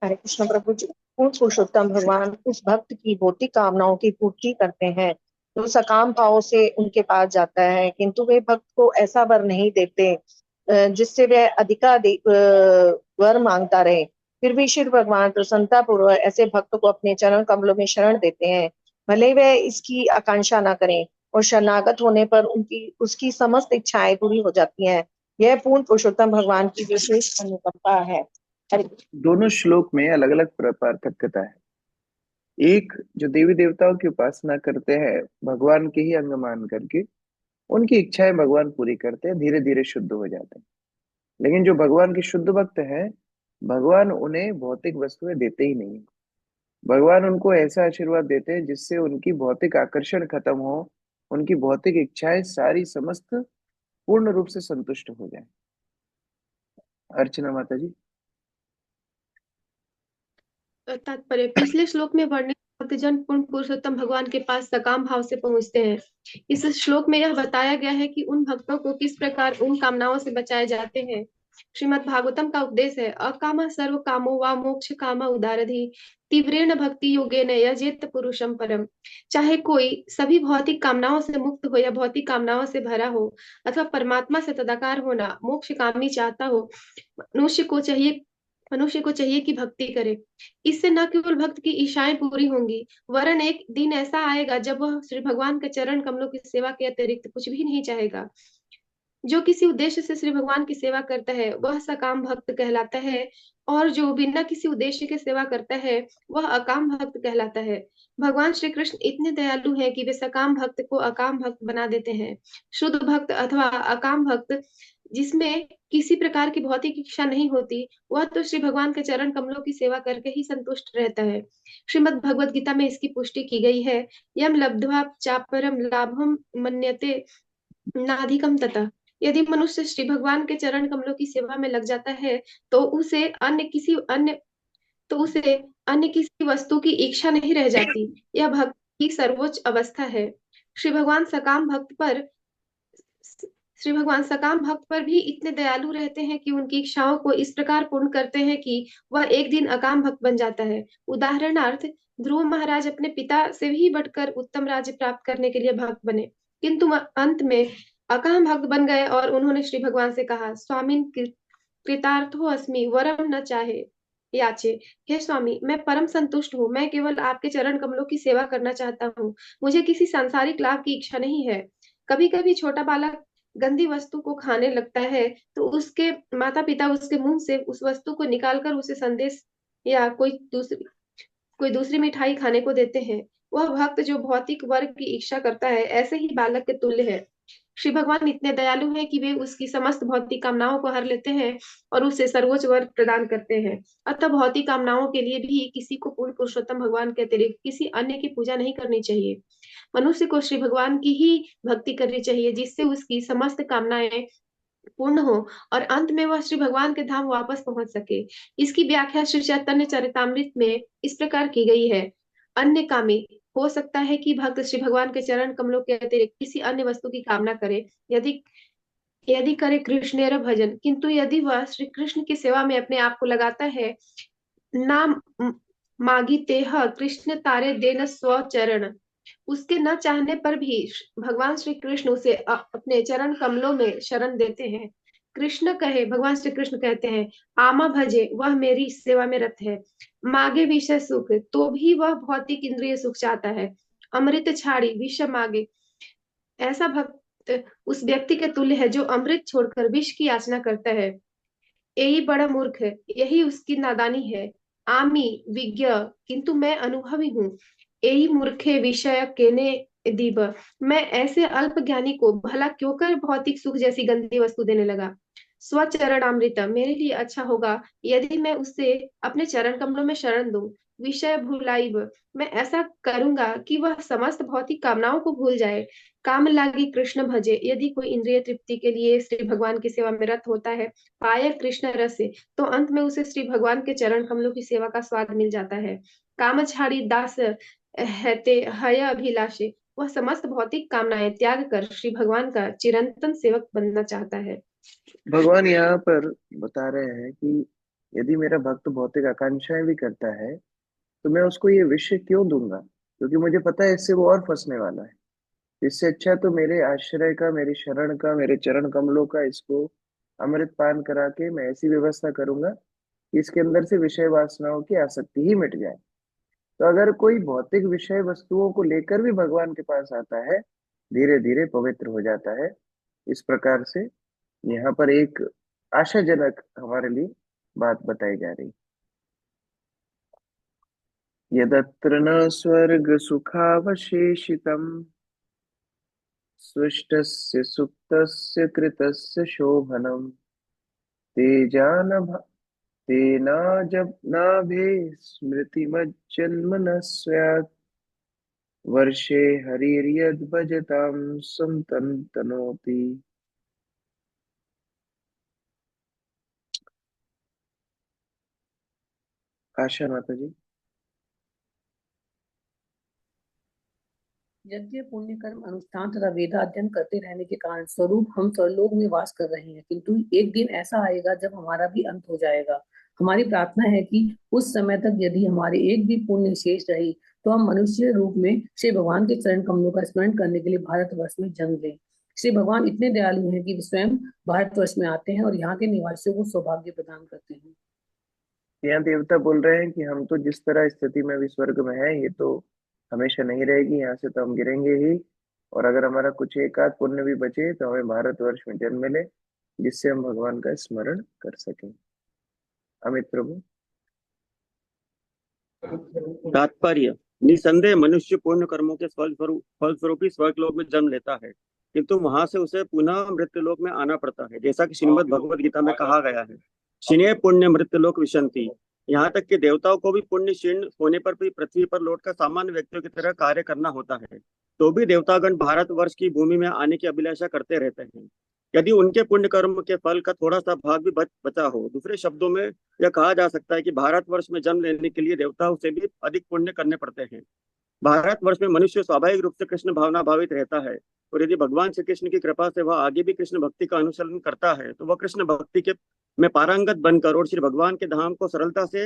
हरे कृष्ण प्रभु जी। पूर्ण पुरुषोत्तम भगवान उस भक्त की भौतिक कामनाओं की पूर्ति करते हैं जो सकाम भाव से उनके पास जाता है, किंतु वे भक्त को ऐसा वर नहीं देते जिससे वह अधिकाधिक वर मांगता रहे। फिर भी श्री भगवान प्रसन्नता पूर्वक ऐसे भक्त को अपने चरण कमलों में शरण देते हैं, भले वह इसकी आकांक्षा न करें। और शरणागत होने पर उसकी समस्त इच्छाएं पूरी हो जाती हैं। यह पूर्ण पुरुषोत्तम भगवान की विशेष अनुकंपा है। दोनों श्लोक में अलग अलग पार्थक्यता है। एक, जो देवी देवताओं की उपासना करते हैं भगवान के ही अंग मान करके, उनकी इच्छाएं भगवान पूरी करते हैं, धीरे धीरे शुद्ध हो जाते हैं। लेकिन जो भगवान के शुद्ध भक्त हैं, भगवान उन्हें भौतिक वस्तुएं देते ही नहीं। भगवान उनको ऐसा आशीर्वाद देते हैं जिससे उनकी भौतिक आकर्षण खत्म हो, उनकी भौतिक इच्छाएं सारी समस्त पूर्ण रूप से संतुष्ट हो जाए। अर्चना माता जी। तात्पर्य पिछले श्लोक में वर्णित भक्तजन पूर्ण पुरुषोत्तम भगवान के पास सकाम भाव से पहुंचते हैं। इस श्लोक में यह बताया गया है कि उन भक्तों को किस प्रकार उन कामनाओं से बचाए जाते हैं। श्रीमद् भागवतम का उपदेश है, अकामा सर्व कामो वा मोक्ष कामा उदारधि तीव्रेण भक्ति योगेन यजेत पुरुषम परम। चाहे कोई सभी भौतिक कामनाओं से मुक्त हो या भौतिक कामनाओं से भरा हो अथवा परमात्मा से तदाकार होना मोक्ष कामी चाहता हो, मनुष्य को चाहिए कि भक्ति करे। इससे न केवल भक्त की इच्छाएं पूरी होंगी, वरन एक दिन ऐसा आएगा जब वह श्री भगवान के चरण कमलों की सेवा के अतिरिक्त कुछ भी नहीं चाहेगा। जो किसी उद्देश्य से श्री भगवान की सेवा करता है वह सकाम भक्त कहलाता है, और जो बिना किसी उद्देश्य के सेवा करता है वह अकाम भक्त कहलाता है। भगवान श्री कृष्ण इतने दयालु हैं कि वे सकाम भक्त को अकाम भक्त बना देते हैं। शुद्ध भक्त अथवा अकाम भक्त जिसमें किसी प्रकार की भौतिक इच्छा नहीं होती, वह तो श्री भगवान के चरण कमलों की सेवा करके ही संतुष्ट रहता है। श्रीमद् भगवद गीता में इसकी पुष्टि की गई है, यम लब्ध्वा चापरम लाभम मन्यते नाधिकम तथा। यदि मनुष्य श्री भगवान के चरण कमलों की सेवा में लग जाता है तो उसे अन्य किसी वस्तु की इच्छा नहीं रह जाती। यह भक्ति की सर्वोच्च अवस्था है। श्री भगवान सकाम भक्त पर भी इतने दयालु रहते हैं कि उनकी इच्छाओं को इस प्रकार पूर्ण करते हैं कि वह एक दिन अकाम भक्त बन जाता है। उदाहरणार्थ, ध्रुव महाराज अपने पिता से भी बढ़कर उत्तम राज्य प्राप्त करने के लिए भक्त बने, किंतु अंत में अकाम भक्त बन गए और उन्होंने श्री भगवान से कहा, स्वामिन कृतार्थो अस्मि वरम न चाहे याचे। हे स्वामी, मैं परम संतुष्ट हूँ, मैं केवल आपके चरण कमलों की सेवा करना चाहता हूँ, मुझे किसी सांसारिक लाभ की इच्छा नहीं है। कभी कभी छोटा बालक गंदी वस्तु को खाने लगता है तो उसके माता पिता उसके मुंह से उस वस्तु को निकालकर उसे संदेश या कोई दूसरी मिठाई खाने को देते हैं। वह भक्त जो भौतिक वर्ग की इच्छा करता है ऐसे ही बालक के तुल्य है। श्री भगवान इतने दयालु हैं कि वे उसकी समस्त भौतिक कामनाओं को हर लेते हैं और उसे सर्वोच्च वर प्रदान करते हैं। अतः भौतिक कामनाओं के लिए भी किसी को पूर्ण पुरुषोत्तम भगवान के अतिरिक्त किसी अन्य की पूजा नहीं करनी चाहिए। मनुष्य को श्री भगवान की ही भक्ति करनी चाहिए, जिससे उसकी समस्त कामनाएं पूर्ण हो और अंत में वह श्री भगवान के धाम वापस पहुंच सके। इसकी व्याख्या श्री चैतन्य चरितामृत में इस प्रकार की गई है, अन्य कामी हो सकता है कि भक्त श्री भगवान के चरण कमलों के अतिरिक्त किसी अन्य वस्तु की कामना करे, यदि करे कृष्णेर भजन, किंतु यदि वह श्री कृष्ण की सेवा में अपने आप को लगाता है, नाम मागितेह कृष्ण तारे देन स्व चरण, उसके न चाहने पर भी भगवान श्री कृष्ण उसे अपने चरण कमलों में शरण देते हैं। भगवान श्री कृष्ण कहते हैं, आमा भजे, वह मेरी सेवा में रत है। मागे विषय सुख, तो भी वह भौतिक इंद्रिय सुख चाहता है। अमृत छाड़ी विष मागे, ऐसा भक्त उस व्यक्ति के तुल्य है जो अमृत छोड़कर विष की याचना करता है। यही बड़ा मूर्ख है, यही उसकी नादानी है। आमी विज्ञ, किंतु मैं अनुभवी हूँ। यही मूर्खे विषय केने दीब, मैं ऐसे अल्प ज्ञानी को भला क्यों कर भौतिक सुख जैसी गंदी वस्तु देने लगा। स्वचरण अमृत, मेरे लिए अच्छा होगा यदि मैं उससे अपने चरण कमलों में शरण दूं। विषय भूलाइब, मैं ऐसा करूंगा कि वह समस्त भौतिक कामनाओं को भूल जाए। काम लागी कृष्ण भजे, यदि कोई इंद्रिय तृप्ति के लिए श्री भगवान की सेवा में रत होता है, पाए कृष्ण रस से, तो अंत में उसे श्री भगवान के चरण कमलों की सेवा का स्वाद मिल जाता है। काम छाड़ी दास हते हय अभिलाषे, वह समस्त भौतिक कामनाएं त्याग कर श्री भगवान का चिरंतन सेवक बनना चाहता है। भगवान यहाँ पर बता रहे हैं कि यदि मेरा भक्त भौतिक आकांक्षाएं भी करता है तो मैं उसको ये विषय क्यों दूंगा, क्योंकि मुझे पता है इससे वो और फंसने वाला है। इससे अच्छा तो मेरे आश्रय का, मेरी शरण का, मेरे चरण कमलों का इसको अमृत पान करा के मैं ऐसी व्यवस्था करूंगा कि इसके अंदर से विषय वासनाओं की आसक्ति ही मिट जाए। तो अगर कोई भौतिक विषय वस्तुओं को लेकर भी भगवान के पास आता है धीरे धीरे पवित्र हो जाता है। इस प्रकार से यहाँ पर एक आशाजनक हमारे लिए बात बताई जा रही। यदत्र न स्वर्ग सुखावशेषितम् सृष्टस्य सुप्तस्य कृतस्य शोभनम् तेना जब नाभे स्मृतिमज्जन्म न स्यात् वर्षे हरिर्यद् भजतां संतनोति। आशा माता जी। यज्ञ पुण्य कर्म अनुष्ठान तथा वेदाध्ययन करते रहने के कारण स्वरूप हम स्वरलोक में वास कर रहे हैं, किंतु एक दिन ऐसा आएगा जब हमारा भी अंत हो जाएगा। हमारी प्रार्थना है कि उस समय तक यदि हमारे एक भी पुण्य शेष रही तो हम मनुष्य रूप में श्री भगवान के चरण कमलों का स्मरण करने के लिए भारतवर्ष में जन्म लें। श्री भगवान इतने दयालु हैं कि वे स्वयं भारतवर्ष में आते हैं और यहाँ के निवासियों को सौभाग्य प्रदान करते हैं। यहाँ देवता बोल रहे हैं कि हम तो जिस तरह स्थिति में अभी स्वर्ग में है, ये तो हमेशा नहीं रहेगी, यहाँ से तो हम गिरेंगे ही। और अगर हमारा कुछ एक आध पुण्य भी बचे तो हमें भारतवर्ष में जन्म मिले, जिससे हम भगवान का स्मरण कर सकें। अमित प्रभु। तात्पर्य: निसंदेह मनुष्य पूर्ण कर्मों के फलस्वरूप ही स्वर्गलोक में जन्म लेता है, किंतु वहां से उसे पुनः मृत्युलोक में आना पड़ता है, जैसा कि श्रीमद् भगवद गीता में कहा गया है, क्षीणे पुण्य मृत्युलोक विशन्ति। यहाँ तक कि देवताओं को भी पुण्य क्षीण होने पर भी पृथ्वी पर लौटकर सामान्य व्यक्तियों की तरह कार्य करना होता है, तो भी देवतागण भारतवर्ष की भूमि में आने की अभिलाषा करते रहते हैं, यदि उनके पुण्य कर्म के फल का थोड़ा सा भाग भी बचा हो। दूसरे शब्दों में यह कहा जा सकता है कि भारतवर्ष में जन्म लेने के लिए देवताओं से भी अधिक पुण्य करने पड़ते हैं। भारतवर्ष में मनुष्य स्वाभाविक रूप से कृष्ण भावना भावित रहता है, और यदि भगवान श्री कृष्ण की कृपा से वह आगे भी कृष्ण भक्ति का अनुसरण करता है तो वह कृष्ण भक्ति के में पारंगत बनकर और श्री भगवान के धाम को सरलता से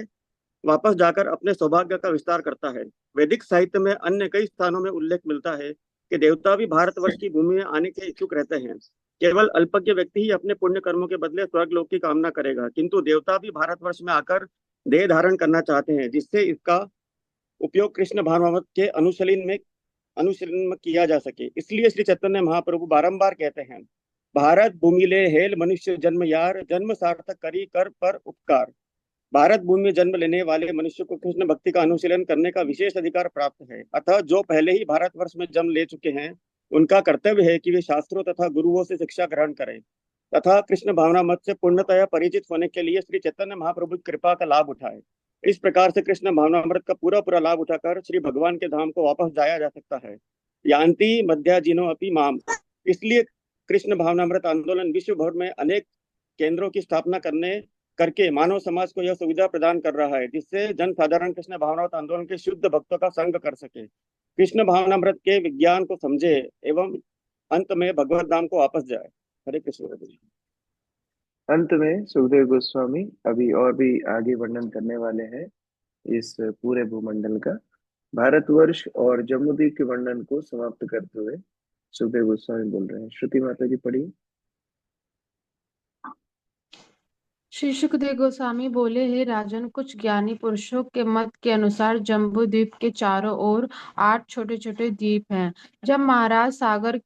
वापस जाकर अपने सौभाग्य का विस्तार करता है। वैदिक साहित्य में अन्य कई स्थानों में उल्लेख मिलता है कि देवता भी भारतवर्ष की भूमि में आने के इच्छुक रहते हैं। केवल अल्पज्ञ व्यक्ति ही अपने पुण्य कर्मों के बदले स्वर्गलोक की कामना करेगा, किंतु देवता भी भारतवर्ष में आकर देह धारण करना चाहते हैं, जिससे इसका उपयोग कृष्ण भावनामृत के अनुशीलन में किया जा सके। इसलिए श्री चैतन्य महाप्रभु बारंबार कहते हैं, भारत भूमि ले हेल मनुष्य जन्म यार, जन्म सार्थक करी कर पर उपकार। भारत भूमि में जन्म लेने वाले मनुष्य को कृष्ण भक्ति का अनुशीलन करने का विशेष अधिकार प्राप्त है। अतः जो पहले ही भारतवर्ष में जन्म ले चुके हैं, उनका कर्तव्य है कि वे शास्त्रों तथा गुरुओं से शिक्षा ग्रहण करें तथा कृष्ण भावना मत से पूर्णतया परिचित होने के लिए श्री चैतन्य महाप्रभु की कृपा का लाभ उठाए। इस प्रकार से कृष्ण भावनामृत का पूरा लाभ उठाकर श्री भगवान के धाम को वापस जाया जा सकता है। यान्ति मध्याजिनो अपि माम। इसलिए कृष्ण भावनामृत आंदोलन विश्व भर में अनेक केंद्रों की स्थापना करके मानव समाज को यह सुविधा प्रदान कर रहा है, जिससे जन साधारण कृष्ण भावनामृत आंदोलन के शुद्ध भक्तों का संग कर सके, कृष्ण भावनामृत के विज्ञान को समझे एवं अंत में भगवत धाम को वापस जाए। हरे कृष्ण। अंत में सुखदेव गोस्वामी अभी और भी आगे वर्णन करने वाले हैं इस पूरे भूमंडल का। भारतवर्ष और जम्मूद्वीप के वर्णन को समाप्त करते हुए सुखदेव गोस्वामी बोल रहे हैं। श्रुति माता जी पढ़िए। श्री सुखदेव गोस्वामी बोले, हे राजन, कुछ ज्ञानी पुरुषों के मत के अनुसार जम्बू द्वीप के चारों ओर 8 छोटे छोटे द्वीप हैं। जब महाराज सगर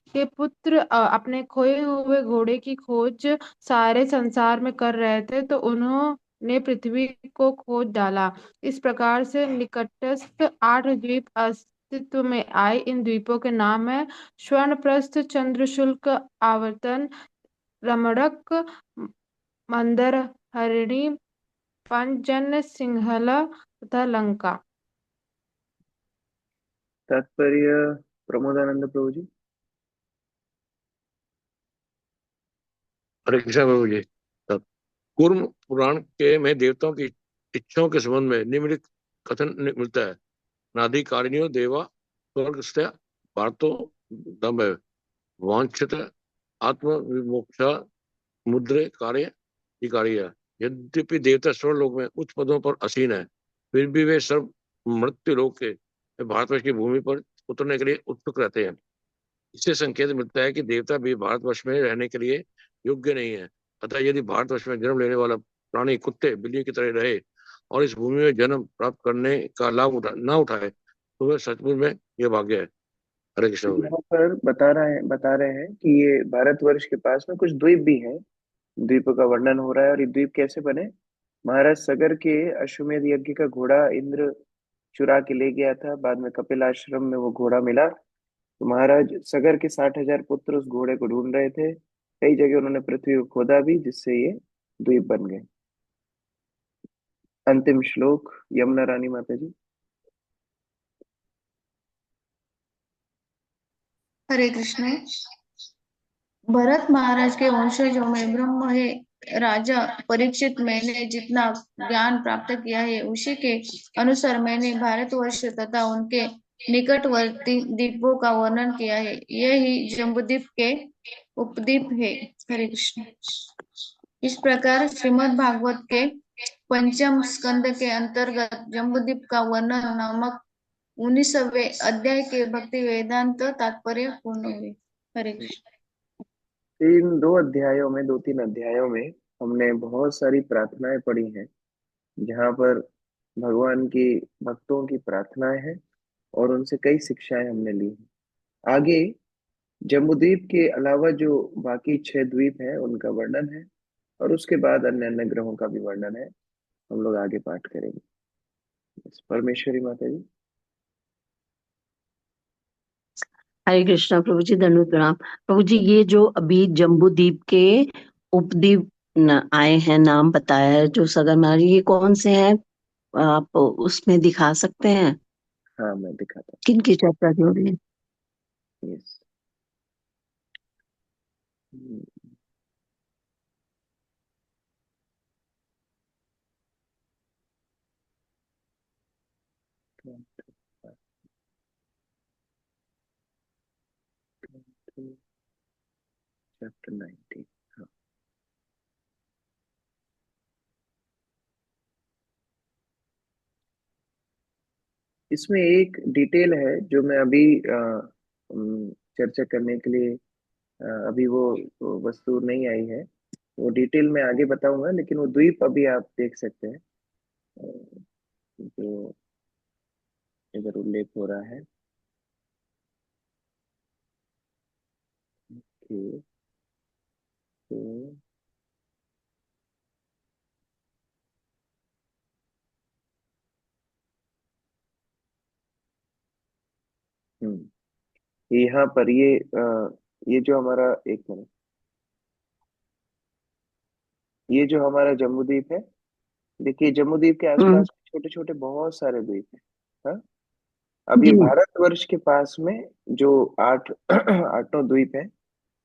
के पुत्र अपने खोए हुए घोड़े की खोज सारे संसार में कर रहे थे तो उन्होंने पृथ्वी को खोज डाला। इस प्रकार से निकटस्थ 8 द्वीप अस्तित्व में आए। इन द्वीपों के नाम है स्वर्णप्रस्थ, चंद्रशुल्क, आवर्तन, रमणक, मंदर, हरिणी, पंचजन्य, सिंहला तथा लंका। तात्पर्य प्रमोदानंद प्रभु जी। हरे कृष्ण प्रभु जी। कूर्म पुराण के में देवताओं की इच्छाओं के संबंध में निम्नलिखित कथन मिलता है। नादि कारिण्यो देवा स्वर्गस्थ पार्थो दम्भ वांछित आत्म विमोक्षा मुद्रे कार्य। यद्यपि देवता स्वर्गलोक में उच्च पदों पर आसीन है, फिर भी वे सर्व मृत्यु लोक के भारतवर्ष की भूमि पर उतरने के लिए उत्सुक रहते हैं। इससे संकेत मिलता है कि देवता भी भारतवर्ष में रहने के लिए योग्य नहीं है। अतः यदि भारतवर्ष में जन्म लेने वाला प्राणी कुत्ते बिल्ली की तरह रहे और इस भूमि में जन्म प्राप्त करने का लाभ न उठाए तुम्हें सचमुच में ये भाग्य है। हरे कृष्ण प्रभु जी। यहाँ पर बता रहे हैं कि ये भारतवर्ष के पास में कुछ द्वीप भी हैं। द्वीपों का वर्णन हो रहा है। और ये द्वीप कैसे बने? महाराज सगर के अश्वमेध यज्ञ का घोड़ा इंद्र चुरा के ले गया था। बाद में कपिल आश्रम में वो घोड़ा मिला। तो महाराज सगर के 60,000 पुत्र उस घोड़े को ढूंढ रहे थे। कई जगह उन्होंने पृथ्वी को खोदा भी, जिससे ये द्वीप बन गए। अंतिम श्लोक यमुना रानी माता जी। हरे कृष्ण। भरत महाराज के वंशजों में ब्रह्म है। राजा परीक्षित, मैंने जितना ज्ञान प्राप्त किया है उसी के अनुसार मैंने भारतवर्ष तथा उनके निकटवर्ती द्वीपों का वर्णन किया है। यही जम्बूद्वीप के उपद्वीप है। हरे कृष्ण। इस प्रकार श्रीमद् भागवत के पंचम स्कंद के अंतर्गत जम्बूद्वीप का वर्णन नामक 19वें अध्याय के भक्ति वेदांत तात्पर्य पूर्ण हुए। हरे कृष्ण। इन दो तीन अध्यायों में हमने बहुत सारी प्रार्थनाएं पढ़ी हैं, जहाँ पर भगवान की भक्तों की प्रार्थनाएं हैं और उनसे कई शिक्षाएं हमने ली हैं। आगे जम्बूद्वीप के अलावा जो बाकी 6 द्वीप हैं उनका वर्णन है, और उसके बाद अन्य अन्य ग्रहों का भी वर्णन है। हम लोग आगे पाठ करेंगे। परमेश्वरी माता जी। हरे कृष्णा प्रभु जी, दंडवत प्रणाम। प्रभु जी, ये जो अभी जम्बू द्वीप के उपद्वीप आए हैं, नाम बताया है जो सगर महाराज, ये कौन से हैं? आप उसमें दिखा सकते हैं? हाँ, मैं दिखाता हूँ। किन की चर्चा हो रही है? यस। चैप्टर 19। हाँ, इसमें एक डिटेल है जो मैं अभी चर्चा करने के लिए अभी वो वस्तु नहीं आई है। वो डिटेल में आगे बताऊंगा, लेकिन वो द्वीप अभी आप देख सकते हैं जो इधर उल्लेख हो रहा है कि तो यहाँ पर ये जो हमारा, एक मिनट, ये जो हमारा जम्बूद्वीप है, देखिए जम्बूद्वीप के आसपास छोटे छोटे बहुत सारे द्वीप हैं। हाँ, अब ये जी। भारतवर्ष के पास में जो 8 8 द्वीप हैं,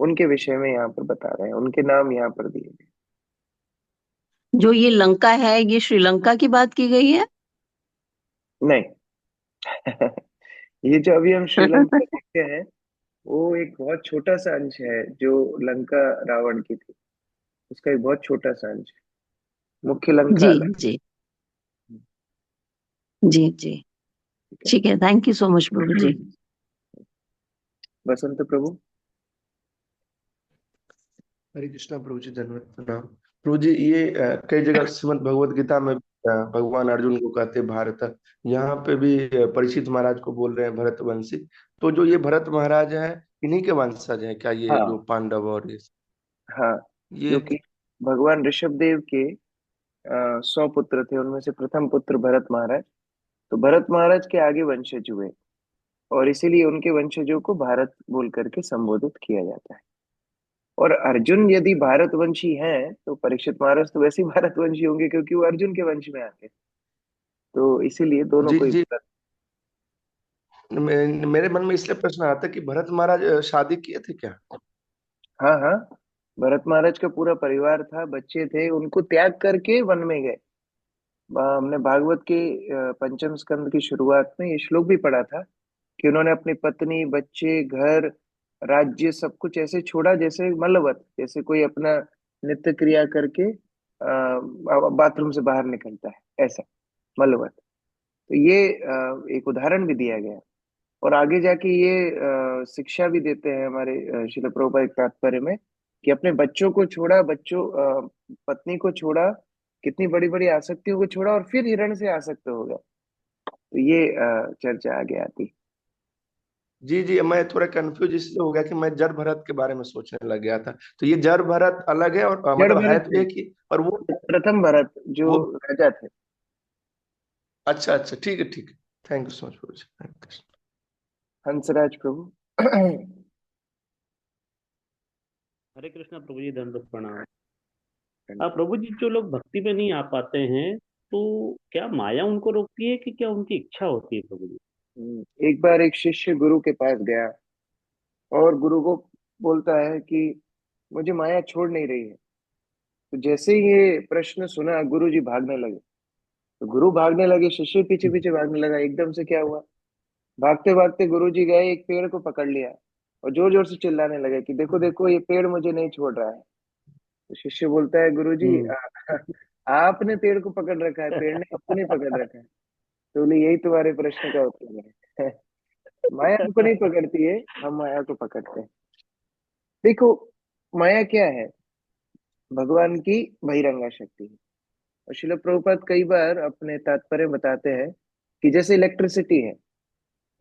उनके विषय में यहाँ पर बता रहे हैं। उनके नाम यहाँ पर दिए गए। जो ये लंका है, ये श्रीलंका की बात की गई है? नहीं। ये जो अभी हम श्रीलंका देखते हैं, वो एक बहुत छोटा सा अंश है जो लंका रावण की थी। उसका एक बहुत छोटा सा अंश है। मुख्य लंका जी अलग। जी जी जी, ठीक है। थैंक यू सो मच प्रभु जी। बसंत प्रभु। हरे कृष्णा प्रभु जी, धन्यवाद प्रणाम। प्रभु जी, ये कई जगह श्रीमद् भगवत गीता में भगवान अर्जुन को कहते हैं भारत। यहाँ पे भी परीक्षित महाराज को बोल रहे हैं भरतवंशी। तो जो ये भरत महाराज है, इन्हीं के वंशज है क्या ये जो हाँ पांडव और ये हाँ, ये क्योंकि भगवान ऋषभ देव के 100 पुत्र थे, उनमें से प्रथम पुत्र भरत महाराज। तो भरत महाराज के आगे वंशज हुए, और इसीलिए उनके वंशजों को भारत बोल करके संबोधित किया जाता है। और अर्जुन यदि भारतवंशी हैं, तो परीक्षित महाराज तो वैसे ही भारतवंशी होंगे, क्योंकि वो अर्जुन के वंश में आते हैं। तो इसीलिए दोनों जी को ही जी, मेरे मन में इसलिए प्रश्न आता है कि भरत महाराज शादी किए थे क्या? हाँ हाँ, भरत महाराज का पूरा परिवार था, बच्चे थे, उनको त्याग करके वन में गए। हमने भागवत के पंचम स्कंद की शुरुआत में ये श्लोक भी पढ़ा था कि उन्होंने अपनी पत्नी, बच्चे, घर, राज्य सब कुछ ऐसे छोड़ा जैसे मलवत, जैसे कोई अपना नित्य क्रिया करके बाथरूम से बाहर निकलता है, ऐसा मलवत। तो ये एक उदाहरण भी दिया गया। और आगे जाके ये शिक्षा भी देते हैं हमारे श्रील प्रभुपाद एक तात्पर्य में, कि अपने बच्चों को छोड़ा, पत्नी को छोड़ा, कितनी बड़ी बड़ी आसक्तियों को छोड़ा, और फिर हिरण से आसक्त हो गया। तो ये चर्चा आगे आती। जी जी, मैं थोड़ा कंफ्यूज इसलिए हो गया कि मैं जड़ भरत के बारे में सोचने लग गया था। तो ये जड़ भरत अलग है और जड़ मतलब है भरत तो नहीं, एक ही, और वो प्रथम भरत जो वो राजा थे। अच्छा अच्छा, ठीक है ठीक है। थैंक यू सो मच प्रभु जी, थैंक यू। हंसराज प्रभु। हरे कृष्णा प्रभु जी, दंडवत प्रणाम। प्रभु जी, जो लोग भक्ति में नहीं आ पाते हैं, तो क्या माया उनको रोकती है कि क्या उनकी इच्छा होती है प्रभु जी? एक बार एक शिष्य गुरु के पास गया और गुरु को बोलता है कि मुझे माया छोड़ नहीं रही है। तो जैसे ही ये प्रश्न सुना, गुरु जी भागने लगे। तो गुरु भागने लगे, शिष्य पीछे पीछे भागने लगा। एकदम से क्या हुआ, भागते भागते गुरु जी गए, एक पेड़ को पकड़ लिया और जोर जोर से चिल्लाने लगे कि देखो देखो, ये पेड़ मुझे नहीं छोड़ रहा है। तो शिष्य बोलता है, गुरु जी हम्म। आपने पेड़ को पकड़ रखा है, पेड़ ने आपको नहीं पकड़ रखा है। तो बोले यही तुम्हारे प्रश्न का उत्तर है। माया हमको नहीं पकड़ती है, हम माया को पकड़ते हैं। देखो, माया क्या है? भगवान की बहिरंगा शक्ति है। और श्रील प्रभुपाद कई बार अपने तात्पर्य बताते हैं कि जैसे इलेक्ट्रिसिटी है,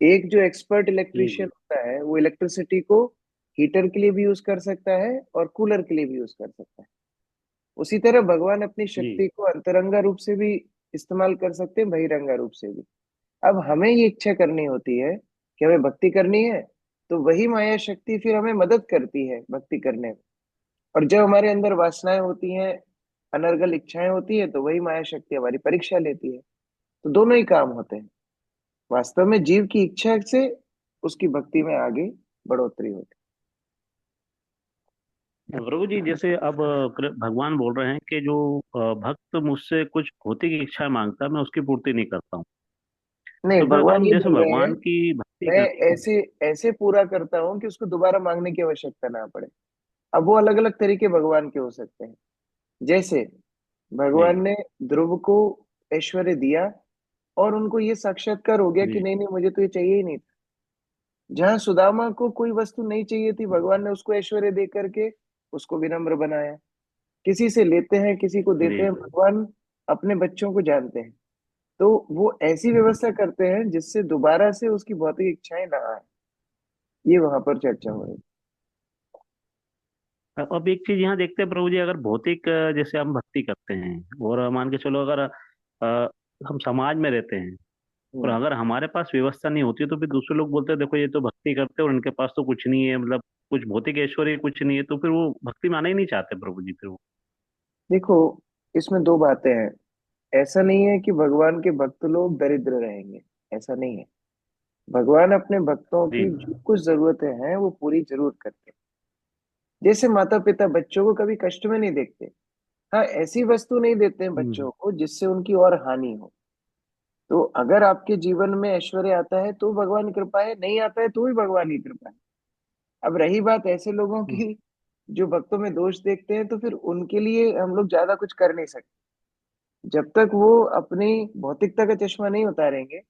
एक जो एक्सपर्ट जी इलेक्ट्रिशियन जी होता है वो इलेक्ट्रिसिटी को हीटर के लिए भी यूज कर सकता है और कूलर के लिए भी यूज कर सकता है। उसी तरह भगवान अपनी जी। शक्ति को अंतरंगा रूप से भी इस्तेमाल कर सकते हैं, बहिरंगा रूप से भी। अब हमें ये इच्छा करनी होती है कि हमें भक्ति करनी है, तो वही माया शक्ति फिर हमें मदद करती है भक्ति करने में। और जब हमारे अंदर वासनाएं होती हैं, अनर्गल इच्छाएं होती है, तो वही माया शक्ति हमारी परीक्षा लेती है। तो दोनों ही काम होते हैं। वास्तव में जीव की इच्छा से उसकी भक्ति में आगे बढ़ोतरी होती प्रभु जी, जैसे अब भगवान बोल रहे हैं कि जो भक्त मुझसे कुछ भौतिक इच्छा मांगता है, मैं उसकी पूर्ति नहीं करता हूँ। है। नहीं, तो फिर अगर भगवान हम ये जैसे बोल रहे हैं, भगवान की भक्ति मैं करते हैं। ऐसे ऐसे पूरा करता हूँ कि उसको दोबारा मांगने की आवश्यकता ना पड़े। अब वो अलग अलग तरीके भगवान के हो सकते हैं। जैसे जी भगवान ने ध्रुव को ऐश्वर्य दिया और उनको ये साक्षात्कार हो गया कि जी नहीं नहीं, मुझे तो ये चाहिए ही नहीं था। जहाँ सुदामा को कोई वस्तु नहीं चाहिए थी, भगवान ने उसको ऐश्वर्य दे करके उसको विनम्र बनाया। किसी से लेते हैं, किसी को देते जी हैं। भगवान अपने बच्चों को जानते हैं, तो वो ऐसी व्यवस्था करते हैं जिससे दोबारा से उसकी भौतिक इच्छाएं ना आए। ये वहां पर चर्चा हो रही अब एक चीज यहाँ देखते हैं प्रभु जी, अगर भौतिक जैसे हम भक्ति करते हैं और मान के चलो, अगर हम समाज में रहते हैं है। और अगर हमारे पास व्यवस्था नहीं होती, तो फिर दूसरे लोग बोलते हैं देखो ये तो भक्ति करते हैं और इनके पास तो कुछ नहीं है, मतलब कुछ भौतिक ऐश्वर्य कुछ नहीं है, तो फिर वो भक्ति में आना ही नहीं चाहते प्रभु जी फिर वो। देखो, इसमें दो बातें हैं। ऐसा नहीं है कि भगवान के भक्त लोग दरिद्र रहेंगे, ऐसा नहीं है। भगवान अपने भक्तों जी की जो कुछ जरूरतें हैं वो पूरी जरूर करते हैं। जैसे माता पिता बच्चों को कभी कष्ट में नहीं देखते। हाँ, ऐसी वस्तु नहीं देते हैं हम्म। बच्चों को जिससे उनकी और हानि हो। तो अगर आपके जीवन में ऐश्वर्य आता है तो भगवान की कृपा है, नहीं आता है तो भी भगवान की कृपा है। अब रही बात ऐसे लोगों हम्म। की जो भक्तों में दोष देखते हैं, तो फिर उनके लिए हम लोग ज्यादा कुछ कर नहीं सकते। जब तक वो अपनी भौतिकता का चश्मा नहीं उतारेंगे,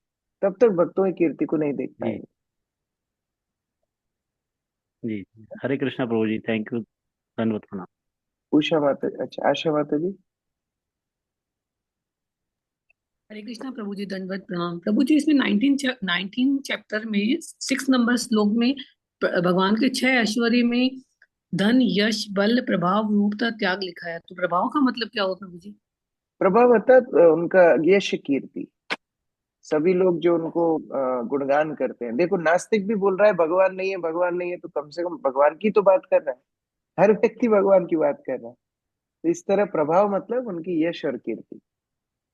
तब तक भक्तों की कीर्ति को नहीं देख जी पाएंगे। जी। हरे कृष्णा प्रभु जी, थैंक यू, धन्यवाद प्रणाम। उषा माता, अच्छा आशा माता जी। हरे कृष्णा प्रभु जी, दंडवत प्रणाम। प्रभु जी, इसमें 19 चैप्टर में 6 नंबर श्लोक में भगवान के 6 ऐश्वर्य में धन, यश, बल, प्रभाव, रूपता, त्याग लिखा है। तो प्रभाव का मतलब क्या हुआ प्रभु जी? प्रभाव अर्थात उनका यश कीर्ति। सभी लोग जो उनको गुणगान करते हैं। देखो, नास्तिक भी बोल रहा है भगवान नहीं है, भगवान नहीं है, तो कम से कम भगवान की तो बात कर रहा है। हर व्यक्ति भगवान की बात कर रहा है। तो इस तरह प्रभाव मतलब उनकी यश और कीर्ति,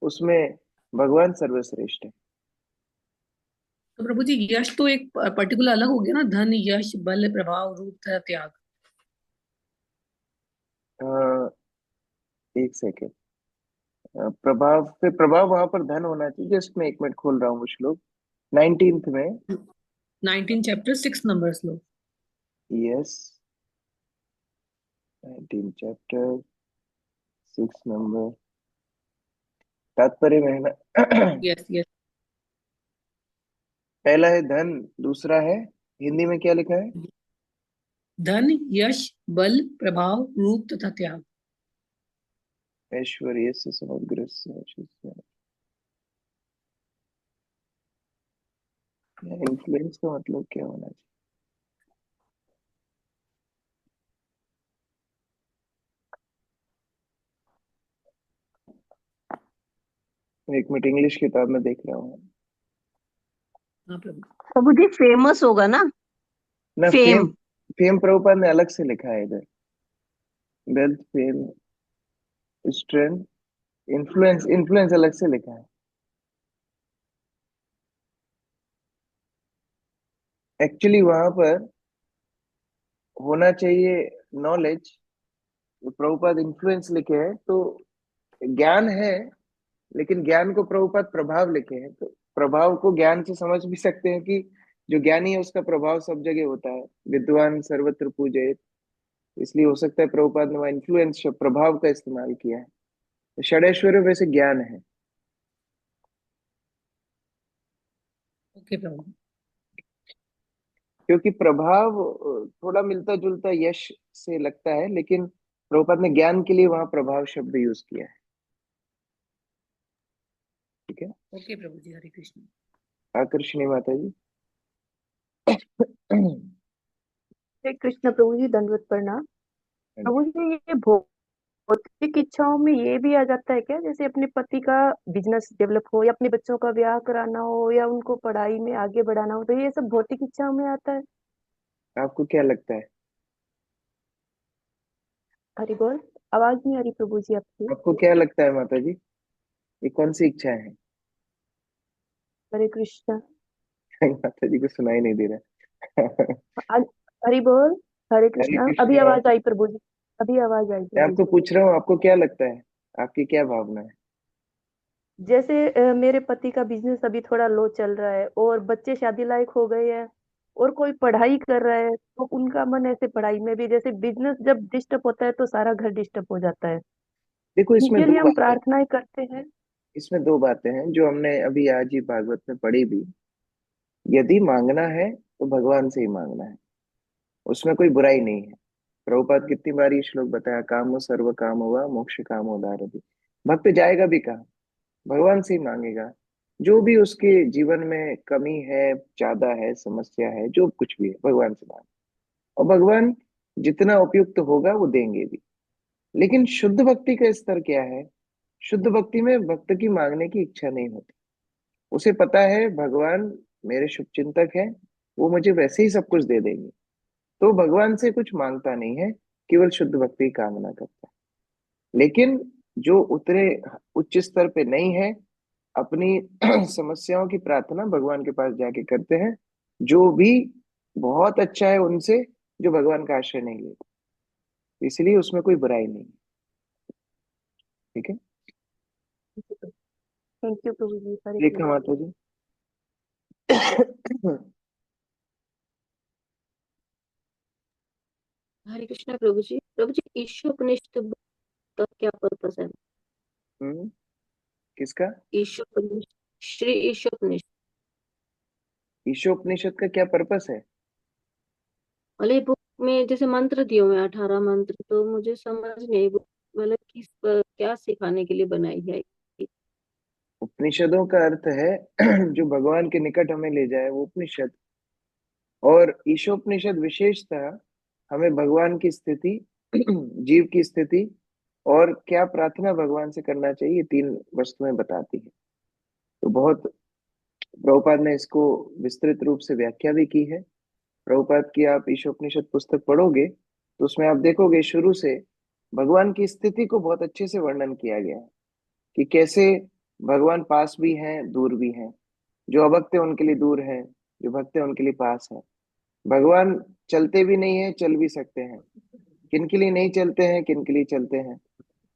उसमें भगवान सर्वश्रेष्ठ है। तो प्रभु जी, यश तो एक पर्टिकुलर अलग हो गया ना, धन, यश, बल, प्रभाव, रूप तथा त्याग। अ, एक सेकेंड। प्रभाव पे प्रभाव वहां पर धन होना चाहिए। जस्ट मैं एक मिनट खोल रहा हूँ वो श्लोक 19th में। 19 चैप्टर 6 नंबर श्लोक। यस, 19 चैप्टर 6 नंबर, तात्पर्य में है ना। Yes yes. पहला है धन, दूसरा है, हिंदी में क्या लिखा है? धन, यश, बल, प्रभाव, रूप तथा त्याग। ऐश्वर्य से समग्र से। इन्फ्लुएंस का मतलब क्या होना चाहिए? एक मिनट, इंग्लिश किताब में देख रहा हूँ हाँ प्रभु। प्रभु जी फेमस होगा ना? ना। Fame, fame. फेम प्रभुपाद ने अलग से लिखा है इधर। Wealth, fame, strength, influence, influence अलग से लिखा है। एक्चुअली वहां पर होना चाहिए नॉलेज। प्रभुपाद इन्फ्लुएंस लिखे हैं तो ज्ञान है, लेकिन ज्ञान को प्रभुपाद प्रभाव लिखे हैं, तो प्रभाव को ज्ञान से समझ भी सकते हैं कि जो ज्ञानी है उसका प्रभाव सब जगह होता है। विद्वान सर्वत्र पूजयेत, इसलिए हो सकता है प्रभुपाद ने वहाँ इन्फ्लुएंस प्रभाव का इस्तेमाल किया है। तो षडैश्वर्य वैसे ज्ञान है। ओके प्रभु। क्योंकि प्रभाव थोड़ा मिलता जुलता यश से लगता है, लेकिन प्रभुपाद ने ज्ञान के लिए वहां प्रभाव शब्द यूज किया है। ठीक है। ओके प्रभु जी, हरे कृष्ण। आकर्षणी माता जी। हरे कृष्ण प्रभु जी, दंडवत प्रणाम। प्रभु जी, ये भौतिक इच्छाओं में ये भी आ जाता है क्या, जैसे अपने पति का बिजनेस डेवलप हो या अपने बच्चों का ब्याह कराना हो या उनको पढ़ाई में आगे बढ़ाना हो, तो ये सब भौतिक इच्छाओं में आता है? आपको क्या लगता है? हरि बोल। आवाज नहीं आ रही प्रभु जी आपकी। आपको क्या लगता है माता जी, ये कौन सी इच्छा है? हरे कृष्ण। माता जी को सुनाई नहीं दे रहा। हरि बोल। हरे हरे कृष्ण। अभी कृष्णा। आवाज आई प्रभु जी। अभी आवाज आई मैं प्रभु आपको जी। पूछ रहा हूँ, आपको क्या लगता है, आपकी क्या भावना है? जैसे मेरे पति का बिजनेस अभी थोड़ा लो चल रहा है और बच्चे शादी लायक हो गए हैं और कोई पढ़ाई कर रहा है, तो उनका मन ऐसे पढ़ाई में भी, जैसे बिजनेस जब डिस्टर्ब होता है तो सारा घर डिस्टर्ब हो जाता है। देखो, इसमें इनके दो लिए हम बातें प्रार्थनाएं करते हैं। इसमें दो बातें हैं जो हमने अभी आज ही भागवत में पढ़ी भी। यदि मांगना है तो भगवान से ही मांगना है, उसमें कोई बुराई नहीं है। प्रभुपाद कितनी बार ये श्लोक बताया, काम सर्व काम हुआ मोक्ष काम उदारति। भक्त जाएगा भी कहाँ? भगवान से ही मांगेगा। जो भी उसके जीवन में कमी है, ज्यादा है, समस्या है, जो कुछ भी है, भगवान से मांगे, और भगवान जितना उपयुक्त होगा वो देंगे भी। लेकिन शुद्ध भक्ति का स्तर क्या है? शुद्ध भक्ति में भक्त की मांगने की इच्छा नहीं होती। उसे पता है भगवान मेरे शुभ चिंतक है, वो मुझे वैसे ही सब कुछ दे देंगे। तो भगवान से कुछ मांगता नहीं है, केवल शुद्ध भक्ति की कामना करता है। लेकिन जो उतरे उच्च स्तर पे नहीं है, अपनी समस्याओं की प्रार्थना भगवान के पास जाके करते हैं, जो भी बहुत अच्छा है उनसे, जो भगवान का आश्रय नहीं लेते। इसलिए उसमें कोई बुराई नहीं है। ठीक है। थैंक यू प्रभु जी। हरे रेखा कृष्ण। माता जी। हरे कृष्ण प्रभु जी। प्रभु जी, ईशोपनिषद का क्या पर्पस है? किसका? ईशोपनिषद, श्री ईशोपनिषद ईशोपनिषद का क्या पर्पस है? वाले बुक में जैसे मंत्र दिए हुए हैं, 18 मंत्र, तो मुझे समझ नहीं मतलब किस क्या सिखाने के लिए बनाई है? उपनिषदों का अर्थ है जो भगवान के निकट हमें ले जाए, वो उपनिषद। और ईशोपनिषद विशेषतः हमें भगवान की स्थिति, जीव की स्थिति और क्या प्रार्थना भगवान से करना चाहिए, तीन वस्तुएं बताती है। तो बहुत प्रभुपाद ने इसको विस्तृत रूप से व्याख्या भी की है। प्रभुपाद की आप ईशोपनिषद पुस्तक पढ़ोगे तो उसमें आप देखोगे शुरू से भगवान की स्थिति को बहुत अच्छे से वर्णन किया गया है कि कैसे भगवान पास भी हैं, दूर भी हैं। जो अभक्त है उनके लिए दूर है, जो भक्त है उनके लिए पास है। भगवान चलते भी नहीं है, चल भी सकते हैं। किन के लिए नहीं चलते हैं, किन के लिए चलते हैं।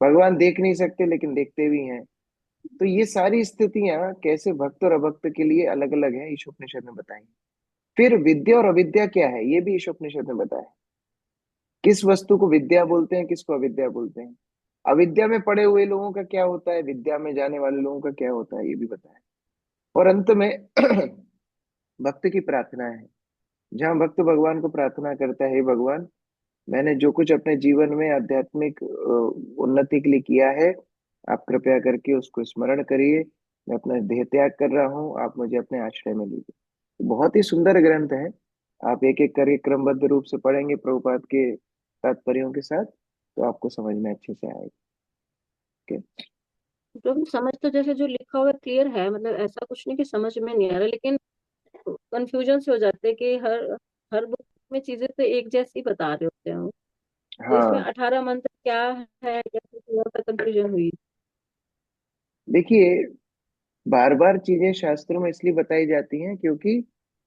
भगवान देख नहीं सकते लेकिन देखते भी हैं। तो ये सारी स्थितियां कैसे भक्त और अभक्त के लिए अलग अलग है, ईशोपनिषद ने बताई। फिर विद्या और अविद्या क्या है, ये भी ईशोपनिषद ने बताया। किस वस्तु को विद्या बोलते हैं, किसको अविद्या बोलते हैं। अविद्या में पड़े हुए लोगों का क्या होता है, विद्या में जाने वाले लोगों का क्या होता है, ये भी बताया। और अंत में भक्त की प्रार्थना है, जहाँ भक्त भगवान को प्रार्थना करता है, हे भगवान, मैंने जो कुछ अपने जीवन में आध्यात्मिक उन्नति के लिए किया है, आप कृपया करके उसको स्मरण करिए। मैं अपना देह त्याग कर रहा हूँ, आप मुझे अपने आश्रय में लीजिए। बहुत ही सुंदर ग्रंथ है। आप एक एक करके क्रमबद्ध रूप से पढ़ेंगे प्रभुपाद के तात्पर्यों के साथ, तो आपको समझ में अच्छे से आएगा। ओके। प्रभु समझ तो जैसे जो लिखा हुआ क्लियर है, मतलब ऐसा कुछ नहीं कि समझ में नहीं आ रहा, लेकिन कंफ्यूजन से हो जाते हैं कि हर हर बुक में चीजें तो एक जैसी बता रहे होते हैं। तो इसमें हाँ 18 मंत्र क्या है, कैसे थोड़ा सा कंफ्यूजन हुई। देखिए, बार बार चीजें शास्त्रों में इसलिए बताई जाती हैं क्योंकि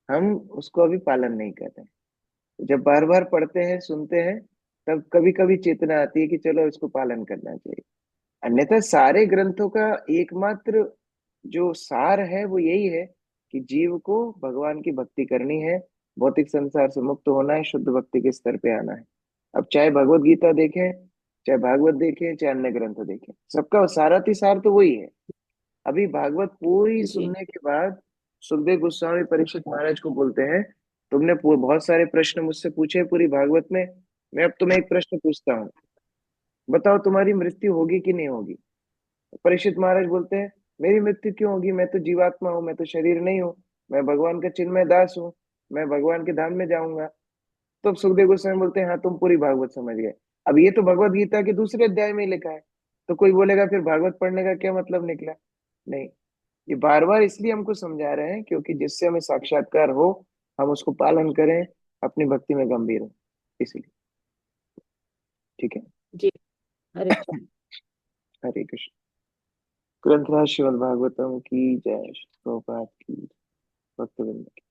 हम उसको अभी पालन नहीं कर रहे हैं। जब बार बार पढ़ते हैं सुनते हैं, तब कभी कभी चेतना आती है कि चलो इसको पालन करना चाहिए। अन्यथा सारे ग्रंथों का एकमात्र जो सार है वो यही है कि जीव को भगवान की भक्ति करनी है, भौतिक संसार से मुक्त होना है, शुद्ध भक्ति के स्तर पे आना है। अब चाहे भगवत गीता देखें, चाहे भागवत देखें, चाहे अन्य ग्रंथ देखें, सबका सारथी सार तो वही है। अभी भागवत पूरी जी सुनने के बाद सुखदेव गोस्वामी परीक्षित महाराज को बोलते हैं, तुमने बहुत सारे प्रश्न मुझसे पूछे पूरी भागवत में, मैं अब तुम्हें एक प्रश्न पूछता हूँ, बताओ तुम्हारी मृत्यु होगी कि नहीं होगी। परीक्षित महाराज बोलते हैं, मेरी मृत्यु क्यों होगी, मैं तो जीवात्मा हूँ, मैं तो शरीर नहीं हूँ, मैं भगवान का चिन्मय दास हूँ, मैं भगवान के धाम में जाऊंगा। तो अब सुखदेव गोस्वामी बोलते हैं, हाँ तुम पूरी भागवत समझ गए। अब ये तो भगवत गीता के दूसरे अध्याय में ही लिखा है, तो कोई बोलेगा फिर भागवत पढ़ने का क्या मतलब निकला। नहीं, ये बार बार इसलिए हमको समझा रहे हैं क्योंकि जिससे हमें साक्षात्कार हो, हम उसको पालन करें, अपनी भक्ति में गंभीर हो, इसीलिए। ठीक है। जी। हरे कृष्ण। हरे कृष्ण। ग्रंथराज श्रीमद् भागवतम की जय। प्रभुपाद की, भक्तवृंद की।